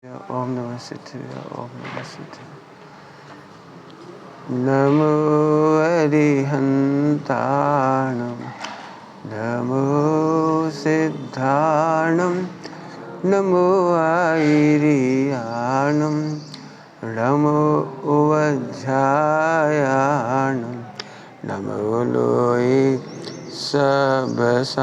ओम नमः शिवाय। ओम नमः शिवाय। नमो अरिहन्ताणं नमो सिद्धाणं नमो आयिरियाणं नमो वज्रायाणं नमो लोये सबसाहु।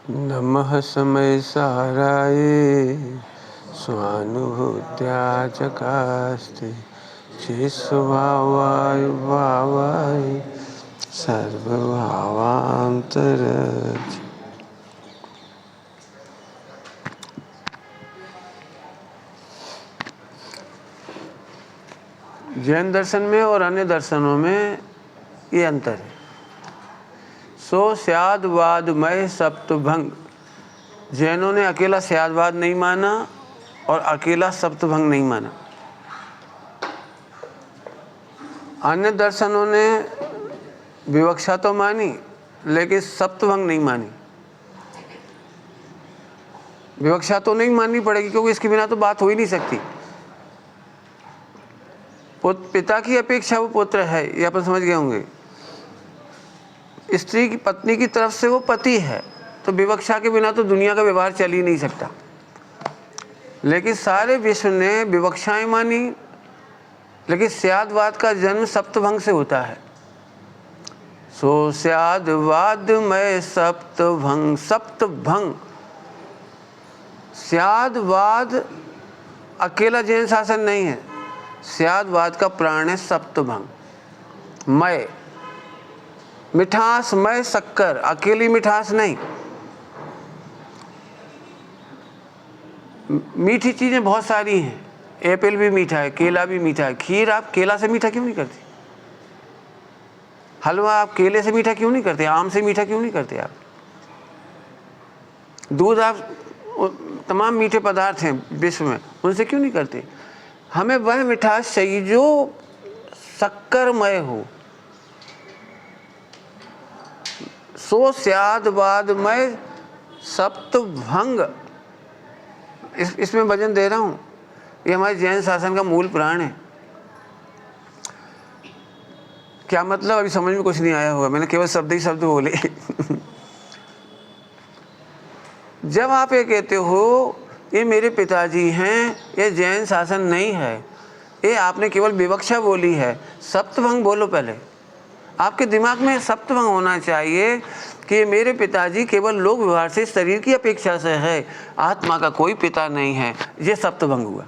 नमः समय साराय स्वानुभूत्या चकास्ते चिस्वावाय भावाय सर्वभावांतरज। जैन दर्शन में और अन्य दर्शनों में ये अंतर है। सो स्यादवादमय सप्तभंग, जैनों ने अकेला स्यादवाद नहीं माना और अकेला सप्तभंग नहीं माना। अन्य दर्शनों ने विवक्षा तो मानी लेकिन सप्तभंग नहीं मानी। विवक्षा तो नहीं माननी पड़ेगी क्योंकि इसके बिना तो बात हो ही नहीं सकती। पिता की अपेक्षा वो पुत्र है, ये अपन समझ गए होंगे। स्त्री की पत्नी की तरफ से वो पति है, तो विवक्षा के बिना तो दुनिया का व्यवहार चल ही नहीं सकता। लेकिन सारे विश्व ने विवक्षाएं मानी, लेकिन स्यादवाद का जन्म सप्तभंग से होता है। सो स्यादवादमय सप्तभंग, सप्तभंग स्यादवाद अकेला जैन शासन नहीं है। स्यादवाद का प्राण है सप्तभंग। मय मिठास, मय शक्कर, अकेली मिठास नहीं। मीठी चीजें बहुत सारी हैं। एप्पल भी मीठा है, केला भी मीठा है। खीर आप केला से मीठा क्यों नहीं करते? हलवा आप केले से मीठा क्यों नहीं करते? आम से मीठा क्यों नहीं करते आप? दूध आप, तमाम मीठे पदार्थ हैं विश्व में, उनसे क्यों नहीं करते? हमें वह मिठास चाहिए जो शक्करमय हो। सो स्यादवादमय सप्तभंग, इसमें वजन दे रहा हूं। ये हमारे जैन शासन का मूल प्राण है। क्या मतलब अभी समझ में कुछ नहीं आया होगा, मैंने केवल शब्द ही शब्द बोले। जब आप ये कहते हो ये मेरे पिताजी हैं, ये जैन शासन नहीं है, ये आपने केवल विवक्षा बोली है। सप्तभंग बोलो पहले। आपके दिमाग में सप्तभंग होना चाहिए कि ये मेरे पिताजी केवल लोक व्यवहार से, शरीर की अपेक्षा से है, आत्मा का कोई पिता नहीं है। ये सप्तभंग हुआ।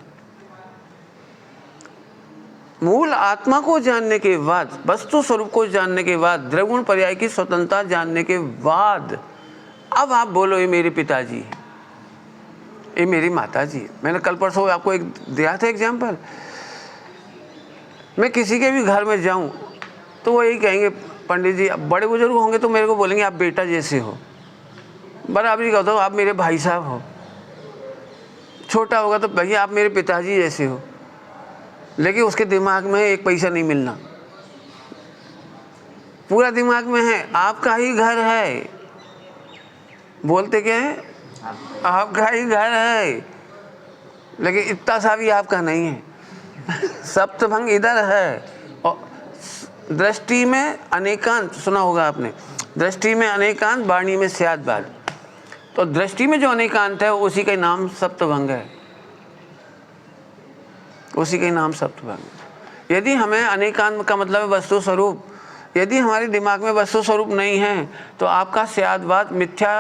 मूल आत्मा को जानने के बाद, वस्तु स्वरूप को जानने के बाद, द्रगुण पर्याय की स्वतंत्रता जानने के बाद अब आप बोलो ये मेरे पिताजी है, ये मेरी माता जी है। मैंने कल परसों आपको एक दिया था एग्जाम्पल। मैं किसी के भी घर में जाऊं तो वो यही कहेंगे, पंडित जी, बड़े बुजुर्ग होंगे तो मेरे को बोलेंगे आप बेटा जैसे हो, बराबरी कहता हूँ आप मेरे भाई साहब हो। छोटा होगा तो भैया आप मेरे पिताजी जैसे हो। लेकिन उसके दिमाग में एक पैसा नहीं मिलना, पूरा दिमाग में है आपका ही घर है। बोलते क्या है? आपका ही घर है, लेकिन इतना सा भी आपका नहीं है। सप्तभंग इधर है, और दृष्टि में अनेकांत, सुना होगा आपने, दृष्टि में अनेकांत, वाणी में स्यादवाद। तो दृष्टि में जो अनेकांत है उसी का नाम सप्तभंग है, उसी का नाम सप्तभंग। यदि हमें अनेकांत का मतलब है वस्तु स्वरूप, यदि हमारे दिमाग में वस्तु स्वरूप नहीं है तो आपका स्यादवाद मिथ्या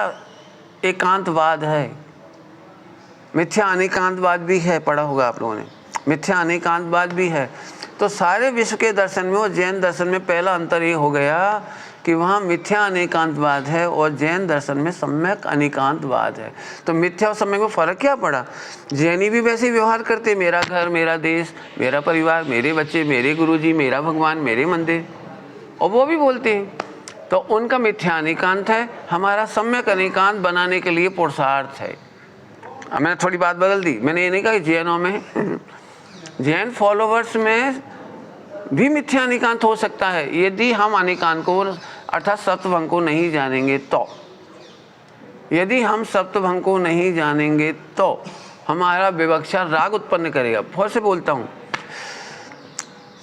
एकांतवाद है। मिथ्या अनेकांतवाद भी है, पढ़ा होगा आप लोगों ने, मिथ्या अनेकांतवाद भी है। तो सारे विश्व के दर्शन में और जैन दर्शन में पहला अंतर ये हो गया कि वहाँ मिथ्या अनेकांतवाद है और जैन दर्शन में सम्यक अनेकांतवाद है। तो मिथ्या और सम्यक में फ़र्क क्या पड़ा? जैनी भी वैसे व्यवहार करते, मेरा घर, मेरा देश, मेरा परिवार, मेरे बच्चे, मेरे गुरुजी, मेरा भगवान, मेरे मंदिर, और वो भी बोलते हैं। तो उनका मिथ्या अनेकांत है, हमारा सम्यक अनेकांत बनाने के लिए पुरुषार्थ है। अब मैंने थोड़ी बात बदल दी, मैंने ये नहीं कहा कि जैनों में जैन फॉलोवर्स में भी मिथ्या अनेकांत हो सकता है यदि हम अनेकांत को अर्थात सप्तभंग को नहीं जानेंगे तो। यदि हम सप्तभंग को नहीं जानेंगे तो हमारा विवक्षा राग उत्पन्न करेगा। फिर से बोलता हूँ,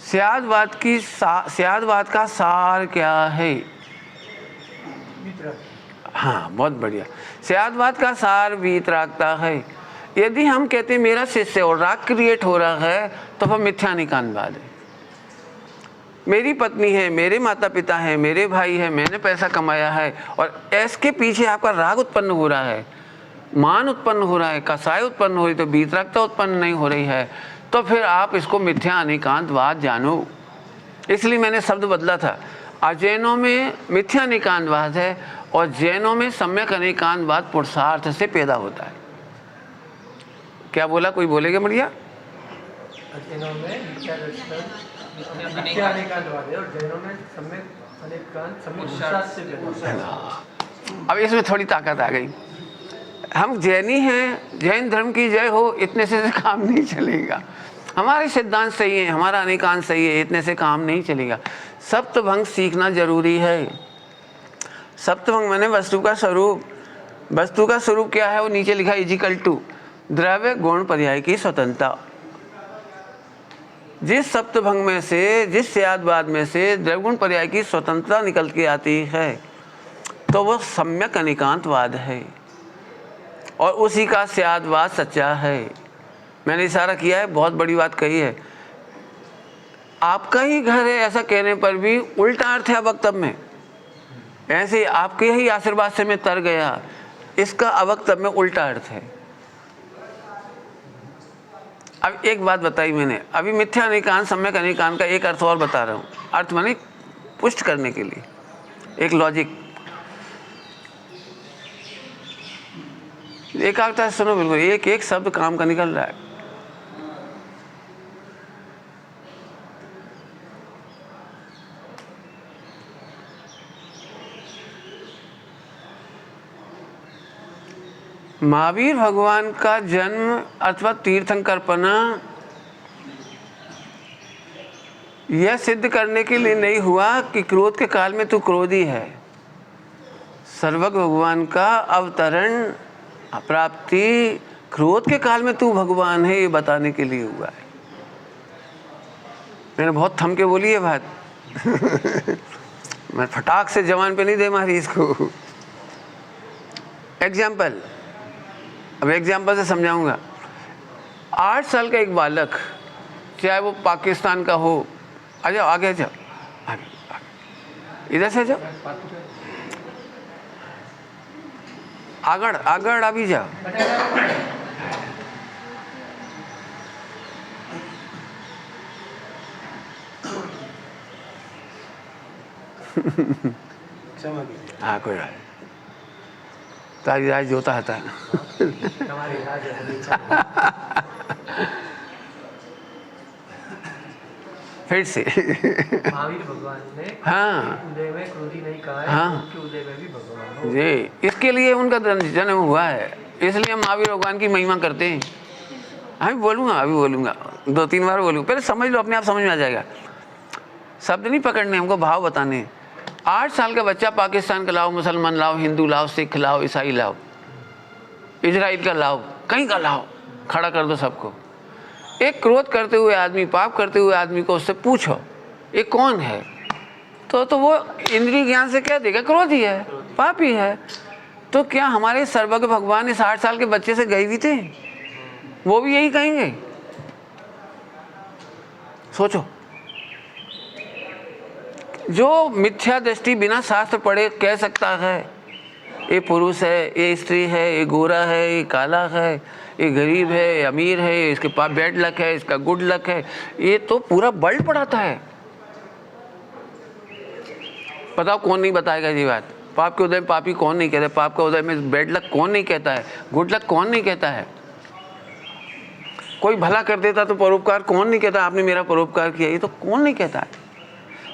स्यादवाद का सार क्या है? हाँ, बहुत बढ़िया। स्यादवाद का सार वीतरागता है। यदि हम कहते हैं मेरा शिष्य और राग क्रिएट हो रहा है तो वह मिथ्या अनेकांतवाद है। मेरी पत्नी है, मेरे माता पिता हैं, मेरे भाई है, मैंने पैसा कमाया है और इसके पीछे आपका राग उत्पन्न हो रहा है, मान उत्पन्न हो रहा है, कसाय उत्पन्न हो रही, तो वीतरागता उत्पन्न नहीं हो रही है, तो फिर आप इसको मिथ्या अनेकांतवाद जानो। इसलिए मैंने शब्द बदला था। अजैनों में मिथ्या अनेकांतवाद है और जैनों में सम्यक अनेकांतवाद पुरुषार्थ से पैदा होता है। क्या बोला, कोई बोलेगा बढ़िया? अजैनों में मिथ्या अनेकांतवाद है और जैनों में सम्यक अनेकांत सम्यक पुरुषार्थ से पैदा होता है। अब इसमें थोड़ी ताकत आ गई। हम जैनी हैं, जैन धर्म की जय हो, इतने से काम नहीं चलेगा। हमारे सिद्धांत सही है, हमारा अनेकांत सही है, इतने से काम नहीं चलेगा। सप्तभंग सीखना जरूरी है। सप्तभंग माने वस्तु का स्वरूप। वस्तु का स्वरूप क्या है? वो नीचे लिखा इजिकल टू द्रव्य गुण पर्याय की स्वतंत्रता। जिस सप्तभंग में से, जिस स्यादवाद में से द्रव्य गुण पर्याय की स्वतंत्रता निकल के आती है तो वो सम्यक अनेकांतवाद है और उसी का स्यादवाद सच्चा है। मैंने इशारा किया है, बहुत बड़ी बात कही है। आपका ही घर है ऐसा कहने पर भी उल्टा अर्थ है अवक्तव्य में। ऐसे आपके ही आशीर्वाद से मैं तर गया, इसका अवक्तव्य में उल्टा अर्थ है। अब एक बात बताई मैंने, अभी मिथ्या अनेकांत सम्यक अनेकांत का एक अर्थ और बता रहा हूँ। अर्थ माने पुष्ट करने के लिए एक लॉजिक। एकाग्रता से सुनो, बिल्कुल एक एक शब्द काम का निकल रहा है। महावीर भगवान का जन्म अथवा तीर्थंकरपना यह सिद्ध करने के लिए नहीं हुआ कि क्रोध के काल में तू क्रोधी है। सर्वज्ञ भगवान का अवतरण प्राप्ति क्रोध के काल में तू भगवान है ये बताने के लिए हुआ है। मैंने बहुत थम के बोली है बात मैं फटाक से जवान पे नहीं दे मारी इसको। एग्जाम्पल, अब एग्जाम्पल से समझाऊंगा। 8 साल का एक बालक, चाहे वो पाकिस्तान का हो, आ जाओ आगे जाओ, आगे इधर से जाओ, आगड़ आगड़ अभी जाओ। हाँ कोई बात, तारी राज जोता है फिर से महावीर भगवान ने हाँ उदय में क्रोधी नहीं कहा है, हाँ उनके उदय में भी भगवान हो। जी, इसके लिए उनका जन्म हुआ है, इसलिए हम महावीर भगवान की महिमा करते हैं। अभी बोलूँगा 2-3 बार बोलूँगा, पहले समझ लो, अपने आप समझ में आ जाएगा। शब्द नहीं पकड़ने, हमको भाव बताने। 8 साल का बच्चा पाकिस्तान का लाओ, मुसलमान लाओ, हिंदू लाओ, सिख लाओ, ईसाई लाओ, इजराइल का लाओ, कहीं का लाओ, खड़ा कर दो सबको। एक क्रोध करते हुए आदमी, पाप करते हुए आदमी को उससे पूछो ये कौन है? तो वो इंद्रिय ज्ञान से कह देगा क्रोधी है, पापी है। तो क्या हमारे सर्वज्ञ भगवान ने 60 साल के बच्चे से गए भी थे? वो भी यही कहेंगे? सोचो, जो मिथ्या दृष्टि बिना शास्त्र पढ़े कह सकता है ये पुरुष है, ये स्त्री है, ये गोरा है, ये काला है, ये गरीब है, ये अमीर है, इसके पास बैड लक है, इसका गुड लक है, ये तो पूरा वर्ल्ड पढ़ाता है। बताओ कौन नहीं बताएगा ये बात? पाप के उदय में पापी कौन नहीं कहता है? पाप के उदय में बैड लक कौन नहीं कहता है? गुड लक कौन नहीं कहता है? कोई भला कर देता तो परोपकार कौन नहीं कहता आपने मेरा परोपकार किया? ये तो कौन नहीं कहता है?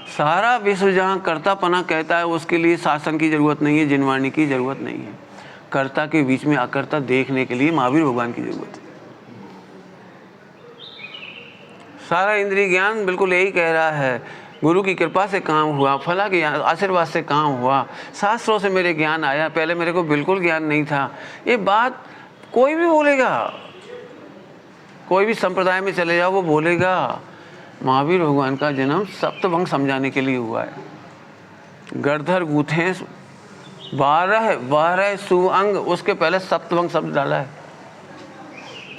सारा विश्व जहाँ कर्तापना कहता है उसके लिए शासन की जरूरत नहीं है, जिनवाणी की जरूरत नहीं है। कर्ता के बीच में अकर्ता देखने के लिए महावीर भगवान की जरूरत है। सारा इंद्रिय ज्ञान बिल्कुल यही कह रहा है, गुरु की कृपा से काम हुआ, फला के आशीर्वाद से काम हुआ, शास्त्रों से मेरे ज्ञान आया, पहले मेरे को बिल्कुल ज्ञान नहीं था। ये बात कोई भी बोलेगा, कोई भी संप्रदाय में चले जाओ वो बोलेगा महावीर भगवान का जन्म सप्तभंग समझाने के लिए हुआ है। गर्धर गूथे 12 सुअंग, उसके पहले सप्तभंग शब्द डाला है।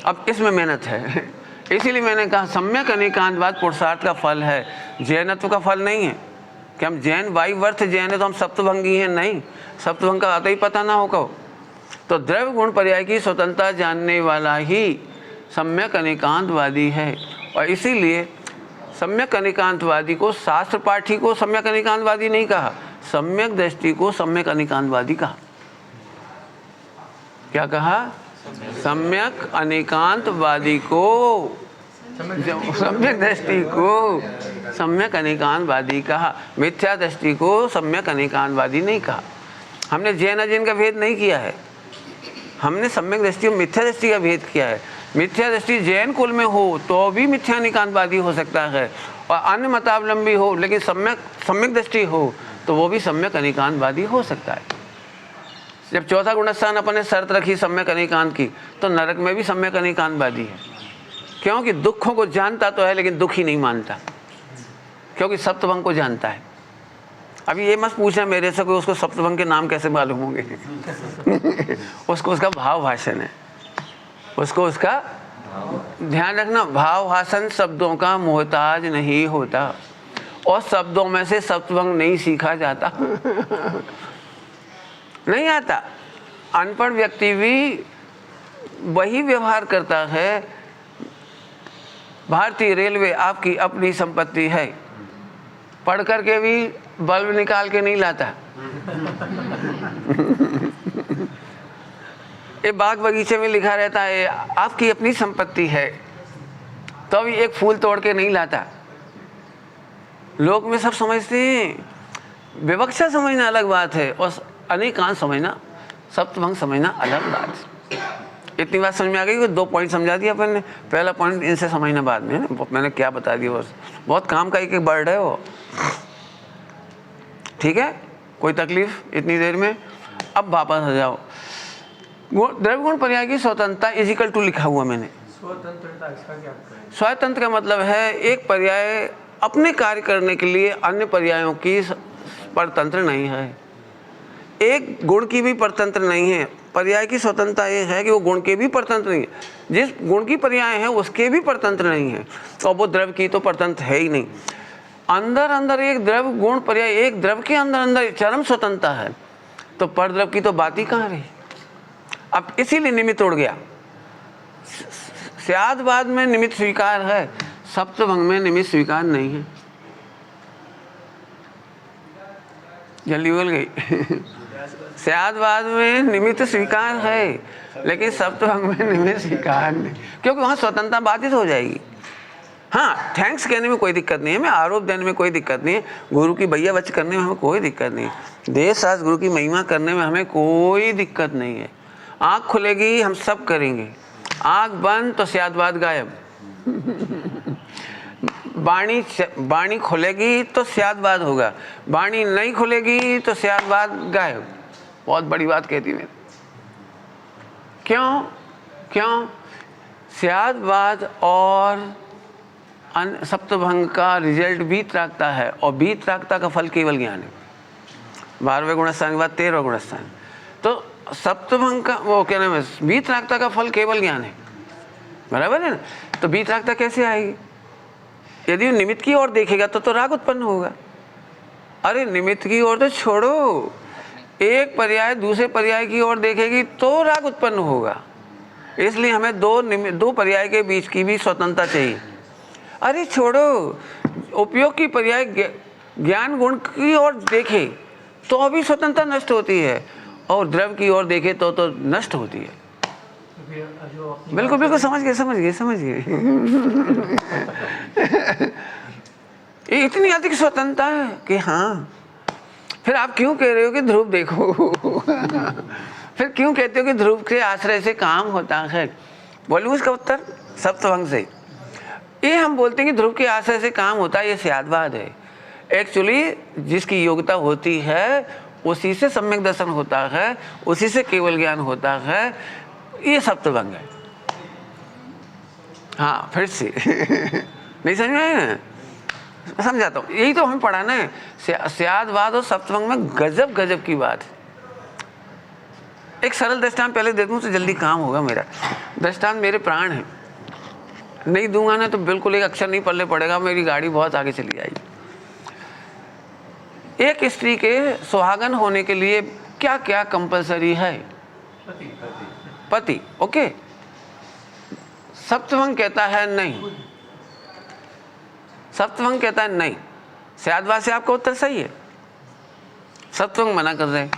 अब इसमें मेहनत है, इसीलिए मैंने कहा सम्यक अनेकांतवाद पुरुषार्थ का फल है, जैनत्व का फल नहीं है। कि हम जैन वाई वर्थ जैन है तो हम सप्तभंगी हैं? नहीं, सप्तभंग का आता ही पता ना होगा। तो द्रव्य गुण पर्याय की स्वतंत्रता जानने वाला ही सम्यक अनेकांतवादी है। और इसीलिए सम्यक अनेकांतवादी को, शास्त्र पाठी को सम्यक अनेकांतवादी नहीं कहा, सम्यक दृष्टि को सम्यक अनेकांतवादी कहा। क्या कहा? सम्यक अनेकांतवादी को, सम्यक दृष्टि को सम्यक अनेकांतवादी कहा, मिथ्या दृष्टि को सम्यक अनेकांतवादी नहीं कहा। हमने जैन अजैन का भेद नहीं किया है, हमने सम्यक दृष्टि और मिथ्या दृष्टि का भेद किया है। मिथ्या दृष्टि जैन कुल में हो तो भी मिथ्या अनेकांतवादी हो सकता है, और अन्य मतावलंबी हो लेकिन सम्यक दृष्टि हो तो वो भी सम्यक अनेकांतवादी हो सकता है। जब चौथा गुणस्थान अपन ने शर्त रखी सम्यक अनेकांत की, तो नरक में भी सम्यक अनेकांतवादी है। क्योंकि दुखों को जानता तो है लेकिन दुख ही नहीं मानता, क्योंकि सप्तभंग को जानता है। अभी ये मत पूछना मेरे से कोई उसको सप्तभंग के नाम कैसे मालूम होंगे उसको उसका भाव भाषण है, उसको उसका ध्यान रखना। भाव भाषण शब्दों का मोहताज नहीं होता, और शब्दों में से सप्तभंग नहीं सीखा जाता नहीं आता। अनपढ़ व्यक्ति भी वही व्यवहार करता है। भारतीय रेलवे आपकी अपनी संपत्ति है, पढ़ करके भी बल्ब निकाल के नहीं लाता ये बाग बगीचे में लिखा रहता है आपकी अपनी संपत्ति है, तो भी एक फूल तोड़ के नहीं लाता। लोग में सब समझते हैं, विवक्षा समझना अलग बात है और अनेकांत समझना, सप्तभंग समझना अलग बात है। इतनी बात समझ में आ गई कि 2 पॉइंट समझा दिया अपन ने। पहला पॉइंट इनसे समझना बाद में, मैंने क्या बता दिया, बस बहुत काम का एक वर्ड है वो। ठीक है, कोई तकलीफ इतनी देर में? अब वापस आ जाओ। द्रव्य गुण पर्याय की स्वतंत्रता इजिकल टू लिखा हुआ मैंने। स्वतंत्रता इसका क्या है? स्वतंत्र का मतलब है एक पर्याय अपने कार्य करने के लिए अन्य पर्यायों की परतंत्र नहीं है, एक गुण की भी परतंत्र नहीं है। पर्याय की स्वतंत्रता ये है कि वो गुण के भी परतंत्र नहीं है, जिस गुण की पर्याय है उसके भी परतंत्र नहीं है, और वो द्रव्य की तो परतंत्र है ही नहीं। अंदर अंदर एक द्रव्य गुण पर्याय, एक द्रव्य के अंदर अंदर चरम स्वतंत्रता है, तो परद्रव्य की तो बात ही कहाँ रही। अब इसीलिए निमित्त उड़ गया। स्यादवाद में निमित्त स्वीकार है, सप्तभंग में निमित्त स्वीकार नहीं है। जल्दी बोल गई स्यादवाद में निमित्त स्वीकार है लेकिन सप्तभंग में निमित्त स्वीकार नहीं, क्योंकि वहाँ स्वतंत्रता बाधित हो जाएगी। हाँ, थैंक्स कहने में कोई दिक्कत नहीं है, मैं आरोप देने में कोई दिक्कत नहीं है, गुरु की भैया बच करने में हमें कोई दिक्कत नहीं है, देश शास्त्र गुरु की महिमा करने में हमें कोई दिक्कत नहीं है। आँख खुलेगी हम सब करेंगे, आँख बंद तो स्यादवाद गायब वाणी खुलेगी तो स्यादवाद होगा, वाणी नहीं खुलेगी तो स्यादवाद गायब। बहुत बड़ी बात कहती मैं। क्यों? स्यादवाद और सप्तभंग का रिजल्ट वीतरागता है और वीतरागता का फल केवल ज्ञान है। 12वें गुणस्थान के बाद 13वां गुणस्थान। तो सप्तभंग का वो क्या नाम है, वीतरागता का फल केवल ज्ञान है, बराबर है ना। तो वीतरागता कैसे आएगी? यदि निमित्त की ओर देखेगा तो राग उत्पन्न होगा। अरे निमित्त की ओर तो छोड़ो, एक पर्याय दूसरे पर्याय की ओर देखेगी तो राग उत्पन्न होगा। इसलिए हमें दो पर्याय के बीच की भी स्वतंत्रता चाहिए। अरे छोड़ो, उपयोग की पर्याय ज्ञान गुण की ओर देखे तो अभी स्वतंत्रता नष्ट होती है, और द्रव्य की ओर देखे तो नष्ट होती है। बिल्कुल बिल्कुल, समझ गए ये इतनी अधिक स्वतंत्रता है कि हाँ। फिर आप क्यों कह रहे हो कि ध्रुव देखो फिर क्यों कहते हो कि ध्रुव के आश्रय से काम होता है? बोलूं इसका उत्तर सप्तभंग से। ये हम बोलते हैं कि ध्रुव के आश्रय से काम होता है, ये स्यादवाद है। एक्चुअली जिसकी योग्यता होती है उसी से सम्यक दर्शन होता है, उसी से केवल ज्ञान होता है, ये सप्तभंग है। हाँ फिर से नहीं समझ में आया? समझाता हूँ, यही तो हमें पढ़ाना है। स्यादवाद और सप्तभंग में गजब गजब की बात है। एक सरल दृष्टांत पहले दे दूं तो जल्दी काम होगा मेरा। दृष्टांत मेरे प्राण है, नहीं दूंगा ना तो बिल्कुल एक अक्षर नहीं पल्ले पड़ेगा, मेरी गाड़ी बहुत आगे चली जाएगी। एक स्त्री के सुहागन होने के लिए क्या क्या कंपलसरी है? पति। ओके, सप्तभंग कहता है नहीं, सप्तभंग कहता है नहीं। स्यादवाद से आपका उत्तर सही है, सप्तभंग मना कर रहे हैं।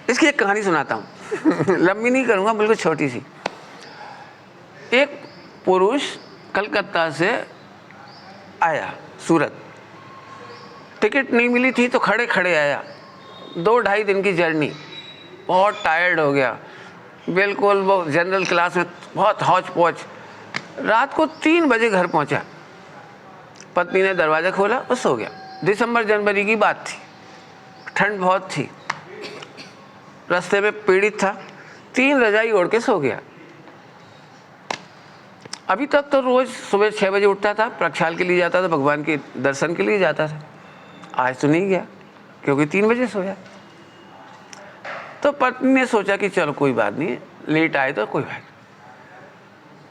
इसकी एक कहानी सुनाता हूँ लंबी नहीं करूँगा, बिल्कुल छोटी सी। एक पुरुष कलकत्ता से आया सूरत, टिकट नहीं मिली थी तो खड़े खड़े आया। 2-2.5 दिन की जर्नी, बहुत टायर्ड हो गया, बिल्कुल वो जनरल क्लास में बहुत हौच पौच। रात को 3 बजे घर पहुंचा। पत्नी ने दरवाज़ा खोला और सो गया। दिसंबर जनवरी की बात थी, ठंड बहुत थी, रास्ते में पीड़ित था, 3 रजाई ओढ़ के सो गया। अभी तक तो रोज़ सुबह 6 बजे उठता था, प्रक्षाल के लिए जाता था, भगवान के दर्शन के लिए जाता था। आज तो नहीं गया क्योंकि 3 बजे सोया। तो पत्नी ने सोचा कि चलो कोई बात नहीं, लेट आए तो कोई बात।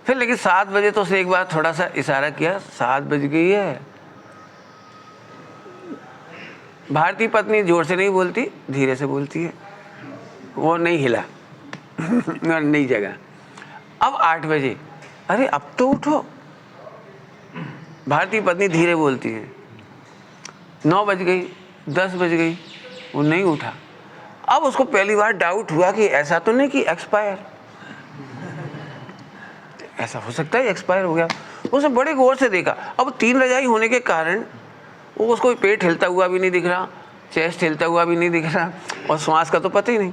फिर लेकिन 7 बजे तो उसने एक बार थोड़ा सा इशारा किया, 7 बज गई है। भारतीय पत्नी जोर से नहीं बोलती, धीरे से बोलती है, वो नहीं हिला नहीं जगा। अब 8 बजे, अरे अब तो उठो। भारतीय पत्नी धीरे बोलती है। 9 बज गई, 10 बज गई, वो नहीं उठा। अब उसको पहली बार डाउट हुआ कि ऐसा तो नहीं कि एक्सपायर, ऐसा हो सकता है एक्सपायर हो गया। उसने बड़े गौर से देखा। अब 3 रजाई होने के कारण वो उसको पेट हिलता हुआ भी नहीं दिख रहा, चेस्ट हिलता हुआ भी नहीं दिख रहा, और श्वास का तो पता ही नहीं।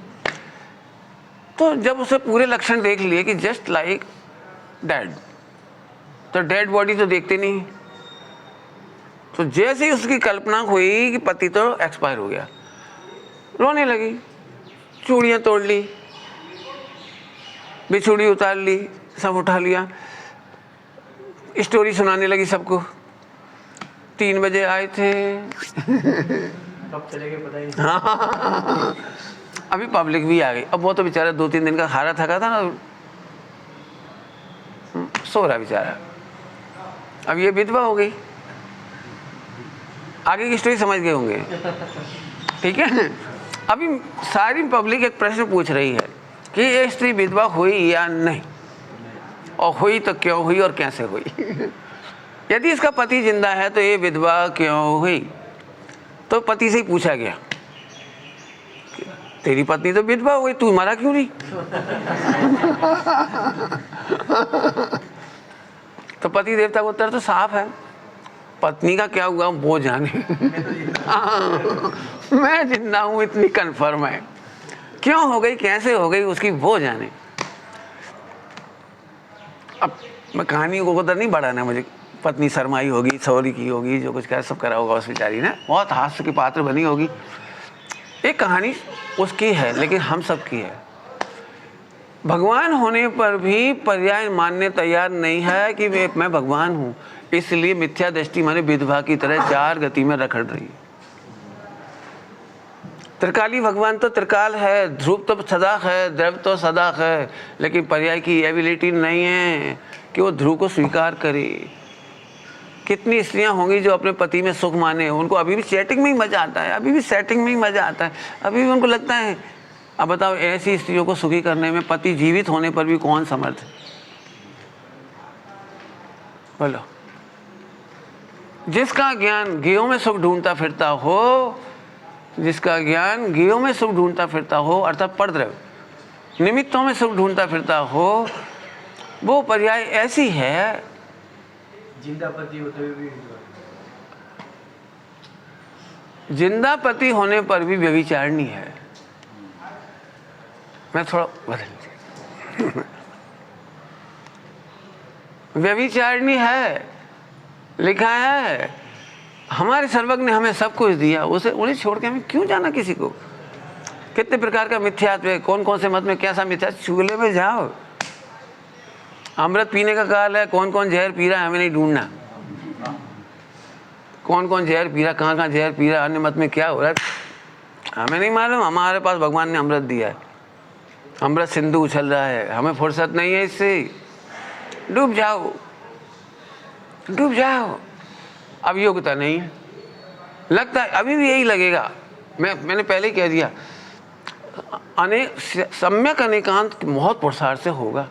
तो जब उसे पूरे लक्षण देख लिए कि जस्ट लाइक डेड, तो डेड बॉडी तो देखते नहीं। तो जैसे ही उसकी कल्पना हुई कि पति तो एक्सपायर हो गया, रोने लगी, चूड़ियाँ तोड़ ली, बिछुड़ी उतार ली, सब उठा लिया, स्टोरी सुनाने लगी सबको। 3 बजे आए थे कब चले गए पता ही नहीं। हाँ अभी पब्लिक भी आ गई। अब वो तो बेचारा 2-3 दिन का खारा थका था ना, सो रहा बेचारा। अब ये विधवा हो गई, आगे की स्टोरी समझ गए होंगे, ठीक है। अभी सारी पब्लिक एक प्रश्न पूछ रही है कि ये स्त्री विधवा हुई या नहीं, और हुई तो क्यों हुई और कैसे हुई यदि इसका पति जिंदा है तो ये विधवा क्यों हुई? तो पति से ही पूछा गया, तेरी पत्नी तो विधवा हो गई, तू मरा क्यों नहीं? तो पति देवता का उत्तर तो साफ है, पत्नी का क्या हुआ वो जाने मैं जिंदा हूं इतनी कन्फर्म है, क्यों हो गई कैसे हो गई उसकी वो जाने। अब मैं कहानी को उधर नहीं बढ़ाना, मुझे पत्नी शर्माई होगी, सॉरी की होगी, जो कुछ कर सब करा होगा उस बेचारी ने, बहुत हास्य की पात्र बनी होगी। एक कहानी उसकी है लेकिन हम सब की है। भगवान होने पर भी पर्याय मानने तैयार नहीं है कि मैं भगवान हूँ, इसलिए मिथ्या दृष्टि माने विधवा की तरह चार गति में रखड़ रही है। त्रिकाली भगवान तो त्रिकाल है, ध्रुव तो सदा है, द्रव तो सदा है, लेकिन पर्याय की एबिलिटी नहीं है कि वो ध्रुव को स्वीकार करे। कितनी स्त्रियां होंगी जो अपने पति में सुख माने, उनको अभी भी चैटिंग में ही मजा आता है, अभी भी सेटिंग में ही मजा आता है, अभी भी उनको लगता है। अब बताओ, ऐसी स्त्रियों को सुखी करने में पति जीवित होने पर भी कौन समर्थ है? बोलो। जिसका ज्ञान गेहूं में सुख ढूंढता फिरता हो, जिसका ज्ञान गेहूं में सुख ढूंढता फिरता हो, अर्थात परद्रव्य निमित्तों में सुख ढूंढता फिरता हो, वो पर्याय ऐसी है। जिंदा पति होते हुए भी जिंदा पति होने पर भी व्यभिचारिणी है। मैं थोड़ा बदल व्यभिचारिणी है, लिखा है। हमारे सर्वज्ञ ने हमें सब कुछ दिया, उसे उन्हें छोड़ के हमें क्यों जाना किसी को? कितने प्रकार का मिथ्यात्व है, कौन कौन से मत में कैसा मिथ्या। चूल्हे में जाओ, अमृत पीने का काल है, कौन कौन जहर पी रहा है हमें नहीं ढूंढना। कौन कौन जहर पी रहा, कहाँ कहाँ जहर पी रहा, अन्य मत में क्या हो रहा है हमें नहीं मालूम। हमारे पास भगवान ने अमृत दिया है, अमृत सिंधु उछल रहा है, हमें फुर्सत नहीं है इससे। डूब जाओ, डूब जाओ। अब योग्यता नहीं है, लगता है अभी भी यही लगेगा। मैंने पहले ही कह दिया, सम्यक अनेकांत बहुत पुरुषार्थ से होगा,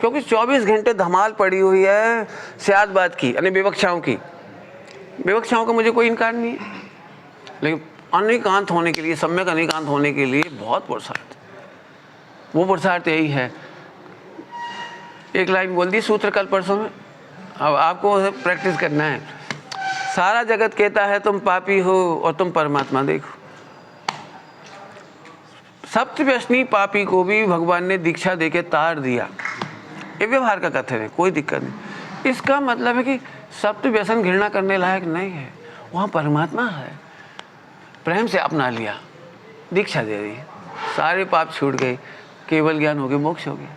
क्योंकि 24 घंटे धमाल पड़ी हुई है स्यादबाद की, यानी विवक्षाओं की। विवक्षाओं का मुझे कोई इनकार नहीं है, लेकिन अनेकांत होने के लिए, सम्यक अनेकांत होने के लिए बहुत पुरुषार्थ। वो पुरुषार्थ यही है। एक लाइन बोल दी सूत्र कल परसों में, अब आपको प्रैक्टिस करना है। सारा जगत कहता है तुम पापी हो और तुम परमात्मा देखो। सप्तव्यसनी पापी को भी भगवान ने दीक्षा देके तार दिया। ये व्यवहार का कथन है, कोई दिक्कत नहीं। इसका मतलब है कि सप्तव्यसन घृणा करने लायक नहीं है, वहाँ परमात्मा है। प्रेम से अपना लिया, दीक्षा दे दी, सारे पाप छूट गए, केवल ज्ञान हो गए, मोक्ष हो गया।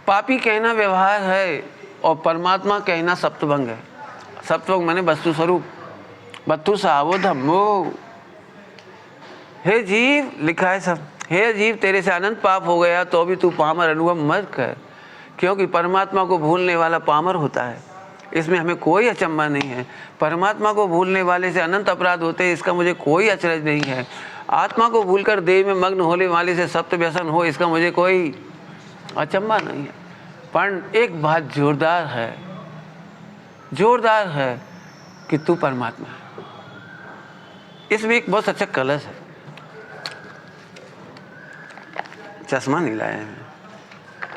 पापी कहना व्यवहार है और परमात्मा कहना सप्तभंग है। सप्तभंग माने वस्तु स्वरूप, बत्तु सावो धम्मो। हे जीव, लिखा है सब, हे जीव तेरे से अनंत पाप हो गया तो भी तू पामर अनुभव मत कर, क्योंकि परमात्मा को भूलने वाला पामर होता है। इसमें हमें कोई अचंभा नहीं है। परमात्मा को भूलने वाले से अनंत अपराध होते हैं, इसका मुझे कोई अचरज नहीं है। आत्मा को भूलकर देह में मग्न होने वाले से सप्त व्यसन हो, इसका मुझे कोई अचंभा नहीं है। पर एक बात जोरदार है, जोरदार है कि तू परमात्मा है। इसमें एक बहुत अच्छा कलश है। चश्मा नहीं लाया है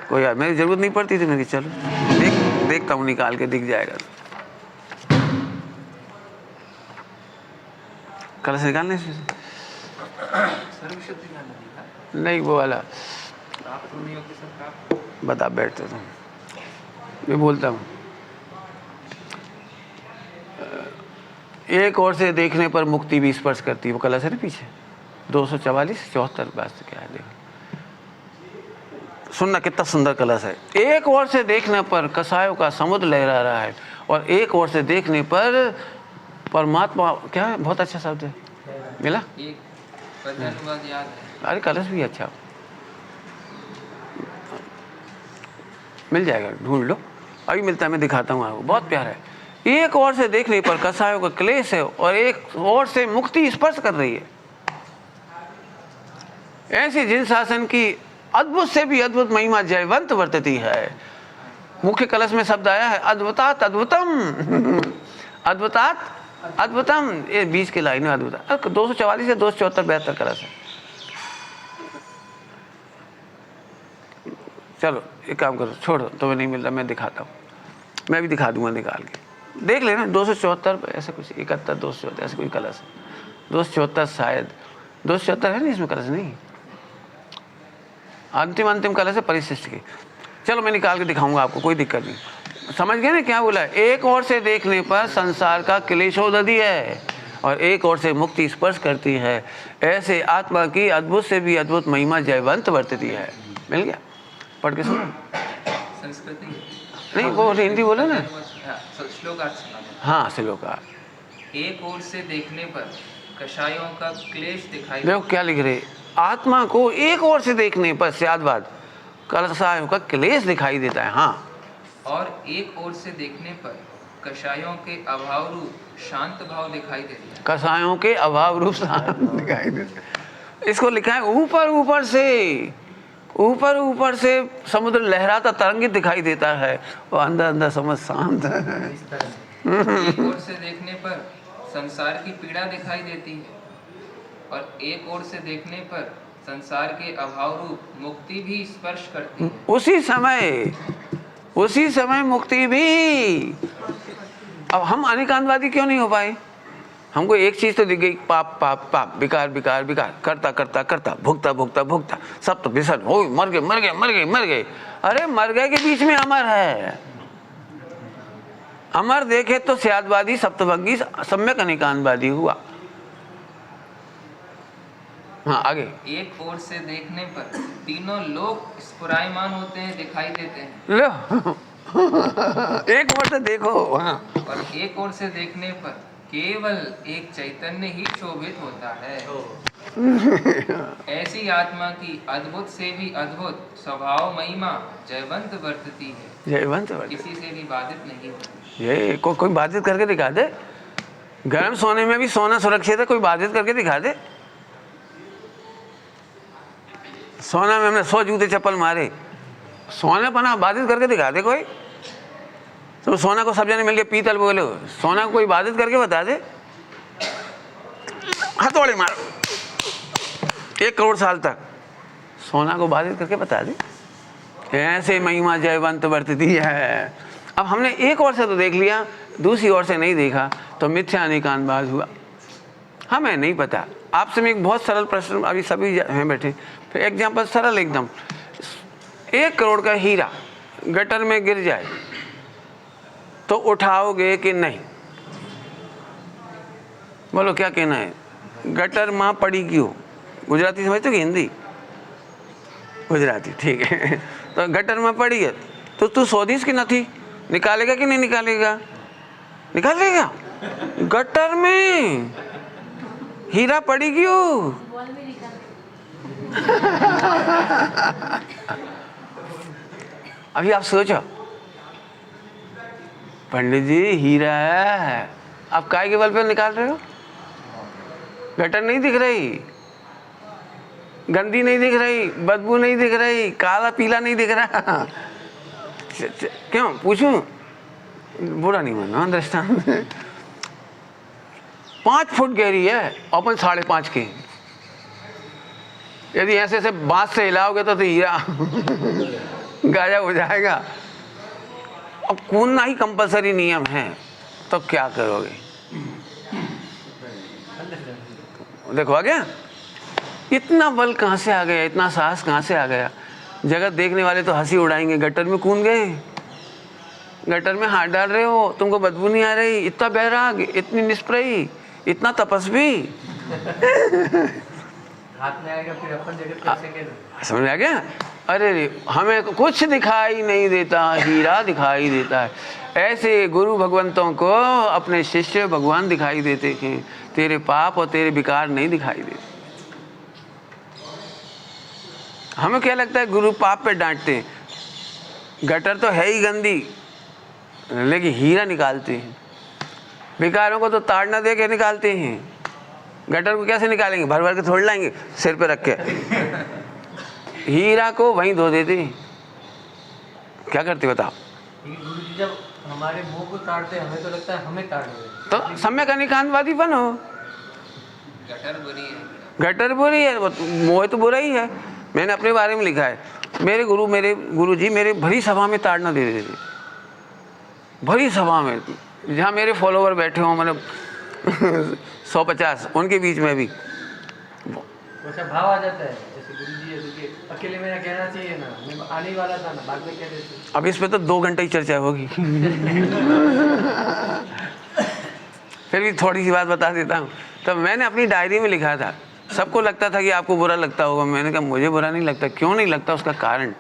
कोई, यार मेरी जरूरत नहीं पड़ती थी, मेरी चलो देखता हूँ, निकाल के दिख जाएगा। कलश निकालने से नहीं, वो वाला बता, बैठते तुम, मैं बोलता हूँ। एक और से देखने पर मुक्ति भी स्पर्श करती है, वो कलश है ना पीछे 244-74 बात क्या है, देखो सुनना कितना सुंदर कलश है। एक ओर से देखने पर कसायों का समुद्र लहरा रहा है, और एक ओर से देखने पर परमात्मा, क्या है, बहुत अच्छा शब्द है, मिला याद है। अरे कलश भी अच्छा मिल जाएगा, ढूंढ लो, अभी मिलता है, मैं दिखाता हूँ आपको, बहुत प्यारा है। एक ओर से देखने पर कसायों का क्लेश है और एक ओर से मुक्ति स्पर्श कर रही है। ऐसी जिन शासन की अद्भुत से भी अद्भुत महिमा जयवंत वर्तती है। मुख्य कलश में शब्द आया है अद्भुतात अद्भुतम, अद्भुतात अद्भुतम, ये 20 की लाइन है। अद्भुत 244 से 274-72 कलश है। चलो एक काम करो, छोड़ो, तुम्हें नहीं मिल रहा, मैं दिखाता हूँ, मैं भी दिखा दूंगा, निकाल के देख लेना। 274 ऐसा कुछ, 71 274 ऐसा कोई कलश है। 274 शायद 274 है ना, इसमें कलश नहीं, अंतिम कलश है परिशिष्ट की। चलो मैं निकाल के दिखाऊंगा आपको, कोई दिक्कत नहीं। समझ गए ना क्या बोला है? एक ओर से देखने पर संसार का क्लेशोदधि है और एक ओर से मुक्ति स्पर्श करती है। ऐसे आत्मा की अद्भुत से भी अद्भुत महिमा जयवंत वर्तती है। मिल गया? पढ़ के सुनो। संस्कृति नहीं, वो हिंदी बोलो ना। श्लोकार्थ सुना दो। हाँ, श्लोका। एक ओर से देखने पर कषायों का क्लेश दिखाई देखो क्या लिख रहे, आत्मा को एक ओर से देखने पर स्यादवाद कषायों का क्लेश दिखाई देता है। हाँ, और एक ओर से देखने पर कषायों के अभाव रूप शांत भाव दिखाई देता है। कषायों के अभाव रूप शांत दिखाई देता है। इसको लिखा है ऊपर ऊपर से, ऊपर ऊपर से समुद्र लहराता तरंगित दिखाई देता है, और अंदर अंदर समझ शांत है। एक ओर से देखने पर संसार की पीड़ा दिखाई देती है, और एक ओर से देखने पर संसार के अभाव रूप मुक्ति भी स्पर्श करती है। उसी समय मुक्ति भी। अब हम अनेकांतवादी क्यों नहीं हो पाए? हमको एक चीज तो दिख गई, पाप पाप पाप, विकार विकार विकार, करता करता करता, भुगता भुगता भुगता, सब तो विसर्जन हो, मर गए मर गए मर गए मर गए। अरे मर गए के बीच में अमर है। अमर देखे तो स्यादवादी सप्तभंगी सम्यक अनेकांतवादी हुआ। हाँ, आगे। एक ओर से देखने पर तीनों लोग स्फुरायमान होते हैं, दिखाई देते हैं। लो एक ओर से देखो। हाँ, और एक ओर से देखने पर केवल एक चैतन्य ही शोभित होता है। ऐसी आत्मा की अद्भुत से भी अद्भुत स्वभाव महिमा जयवंत वर्तती है। जयवंत वर्तती, किसी से भी बाधित नहीं होती। ये कोई बाधित करके दिखा दे। गर्म सोने में भी सोना सुरक्षित है, कोई बाधित करके दिखा दे। सोना में हमने 100 जूते चप्पल मारे, सोना पना बाधित करके दिखा दे कोई। तो सोना को सब जने मिलके पीतल बोलो, सोना को कोई बाधित करके बता दे। हथौड़े मारो 1 करोड़ साल तक, सोना को बाधित करके बता दे। ऐसे महिमा जयवंत वर्तती है। अब हमने एक ओर से तो देख लिया, दूसरी ओर से नहीं देखा, तो मिथ्या अनेकांतवाद हुआ। हमें नहीं पता। आपसे मैं एक बहुत सरल प्रश्न, अभी सभी हैं बैठे, फिर एग्जाम्पल सरल एकदम। 1 करोड़ का हीरा गटर में गिर जाए तो उठाओगे कि नहीं? बोलो क्या कहना है? गटर माँ पड़ी क्यों? गुजराती समझते हो कि हिंदी? गुजराती, ठीक है। तो गटर में पड़ी है तो तू सौदीस की नहीं निकालेगा कि नहीं निकालेगा? निकालेगा। गटर में हीरा पड़ी क्यों? अभी आप सोचो, पंडित जी हीरा है, आप काय के बल पे निकाल रहे हो? गटर नहीं दिख रही, गंदी नहीं दिख रही, बदबू नहीं दिख रही, काला पीला नहीं दिख रहा। क्यों पूछूं? बुरा नहीं मानना, अंडरस्टैंड। 5 फुट गहरी है, अपन 5.5 की। यदि ऐसे ऐसे बांस से हिलाओगे तो हीरा गायब हो जाएगा। अब कूदना ही कंपलसरी नियम है, तो क्या करोगे? देखो आ गया, इतना बल कहाँ से आ गया, इतना साहस कहाँ से आ गया? जगत देखने वाले तो हंसी उड़ाएंगे, गटर में कूद गए, गटर में हाथ डाल रहे हो, तुमको बदबू नहीं आ रही, इतना बैराग, इतनी निष्प्रयी, इतना तपस्वी। हाथ में आएगा फिर अपन जगत कैसे के। समझ में आ गया? अरे रे, हमें कुछ दिखाई नहीं देता, हीरा दिखाई देता है। ऐसे गुरु भगवंतों को अपने शिष्य भगवान दिखाई देते हैं, तेरे पाप और तेरे विकार नहीं दिखाई देते। हमें क्या लगता है गुरु पाप पे डांटते हैं, गटर तो है ही गंदी, लेकिन हीरा निकालते हैं। विकारों को तो ताड़ना दे के निकालते हैं, गटर को कैसे निकालेंगे? भर भर के थोड़ लाएंगे सिर पे रख के। हीरा को वहीं धो देते हैं। क्या करते बताओ? गुरु जी जब हमारे मुंह को ताड़ते हैं, हमें तो लगता है हमें ताड़ रहे। तो सम्यक अनेकांतवादी बनो। गटर बुरी है। गटर बुरी है, मोह तो बुरा ही है। मैंने अपने बारे में लिखा है, मेरे गुरु जी मेरे भरी सभा में ताड़ना दे देते थे। भरी सभा में, जहाँ मेरे फॉलोवर बैठे हों, मतलब 150, उनके बीच में भी वैसा भाव आ जाता है। जैसे गुरु जी है, देखिए अकेले मेरा कहना चाहिए ना, मैं आने वाला था ना, बाद में कह देते। अब इस पे तो 2 घंटे ही चर्चा होगी। फिर भी थोड़ी सी बात बता देता हूँ। तो मैंने अपनी डायरी में लिखा था, सबको लगता था कि आपको बुरा लगता होगा, मैंने कहा मुझे बुरा नहीं लगता। क्यों नहीं लगता? उसका कारण,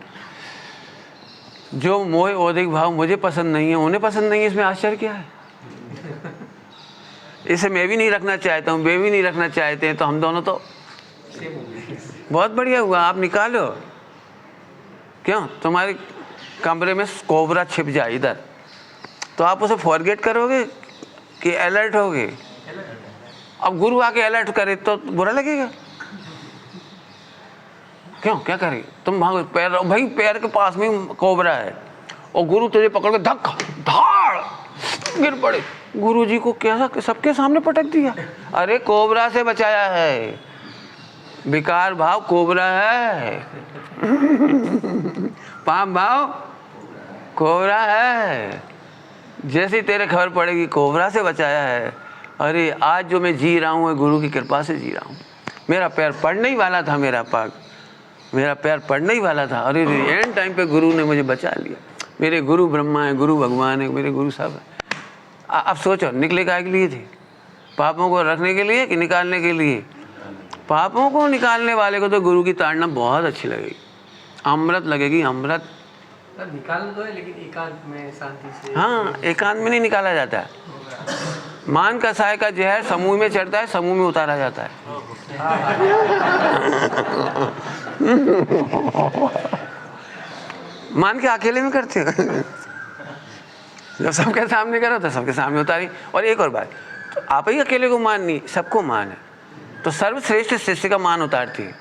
जो मोह औधिक भाव मुझे पसंद नहीं है उन्हें पसंद नहीं है, इसमें आश्चर्य क्या है? इसे मैं भी नहीं रखना चाहता हूँ, वे भी नहीं रखना चाहते हैं, तो हम दोनों तो बहुत बढ़िया हुआ। आप निकालो, क्यों? तुम्हारे कमरे में कोबरा छिप जाए इधर, तो आप उसे फॉरगेट करोगे कि अलर्ट होगे? अब गुरु आके अलर्ट करे तो बुरा लगेगा? क्यों, क्या करे? तुम भागो, पैर, भाई पैर के पास में कोबरा है और गुरु तुझे पकड़ के धक्का धाड़ गिर पड़े। गुरु जी को कैसा सबके सामने पटक दिया? अरे कोबरा से बचाया है, विकार भाव कोबरा है, पाप भाव कोबरा है। जैसी तेरे खबर पड़ेगी कोबरा से बचाया है। अरे आज जो मैं जी रहा हूँ गुरु की कृपा से जी रहा हूँ। मेरा पैर पड़ने ही वाला था, मेरा पैर पड़ने ही वाला था। अरे एंड टाइम पे गुरु ने मुझे बचा लिया। मेरे गुरु ब्रह्मा है, गुरु भगवान है, मेरे गुरु सब है। अब सोचो, निकले काय के लिए थे? पापों को रखने के लिए कि निकालने के लिए? पापों को निकालने वाले को तो गुरु की ताड़ना बहुत अच्छी लगेगी, अमृत लगेगी, अमृत। निकालना तो है, लेकिन एकांत में शांति से। हाँ, एकांत में नहीं निकाला जाता है। मान कसाय का जहर समूह में चढ़ता है, समूह में उतारा जाता है। मान के अकेले में करते हो। जब सबके सामने करो तो सबके सामने उतारी। और एक और बात, तो आप ही अकेले को मान नहीं, सबको मान है, तो सर्वश्रेष्ठ शिष्य का मान उतारती है।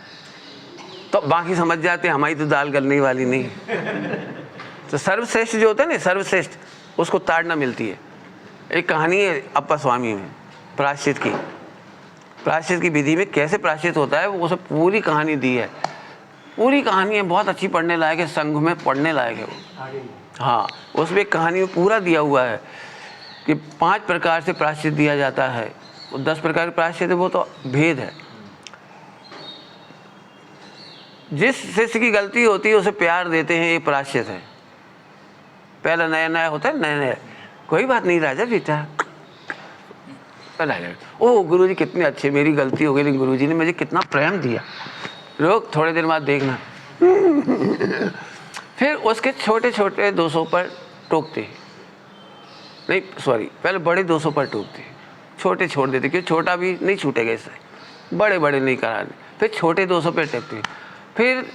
तो बाकी समझ जाते हैं हमारी तो दाल गलने वाली नहीं। तो सर्वश्रेष्ठ जो होता है ना, सर्वश्रेष्ठ, उसको ताड़ना मिलती है। एक कहानी है अप्पा स्वामी में, प्रायश्चित की विधि में कैसे प्रायश्चित होता है, वो उसे पूरी कहानी दी है। पूरी कहानी है, बहुत अच्छी, पढ़ने लायक है, संघ में पढ़ने लायक है वो। हाँ, उसमें एक कहानी में पूरा दिया हुआ है कि 5 प्रकार से प्रायश्चित दिया जाता है। वो 10 प्रकार के प्रायश्चित है, वो तो भेद है। जिस शिष्य की गलती होती है उसे प्यार देते हैं, ये प्रायश्चित है। पहला नया नया होता है, नया नया, कोई बात नहीं राजा बेटा, ओ गुरुजी कितने अच्छे, मेरी गलती हो गई लेकिन गुरुजी ने मुझे कितना प्रेम दिया, रोक थोड़े देर बाद देखना। फिर उसके छोटे छोटे दोषों पर टोकते, नहीं सॉरी, पहले बड़े दोषों पर टोकते, छोटे छोड़ देते, क्योंकि छोटा भी नहीं छूटेगा इससे, बड़े बड़े नहीं कराने, फिर छोटे दोषों पर टोकते, फिर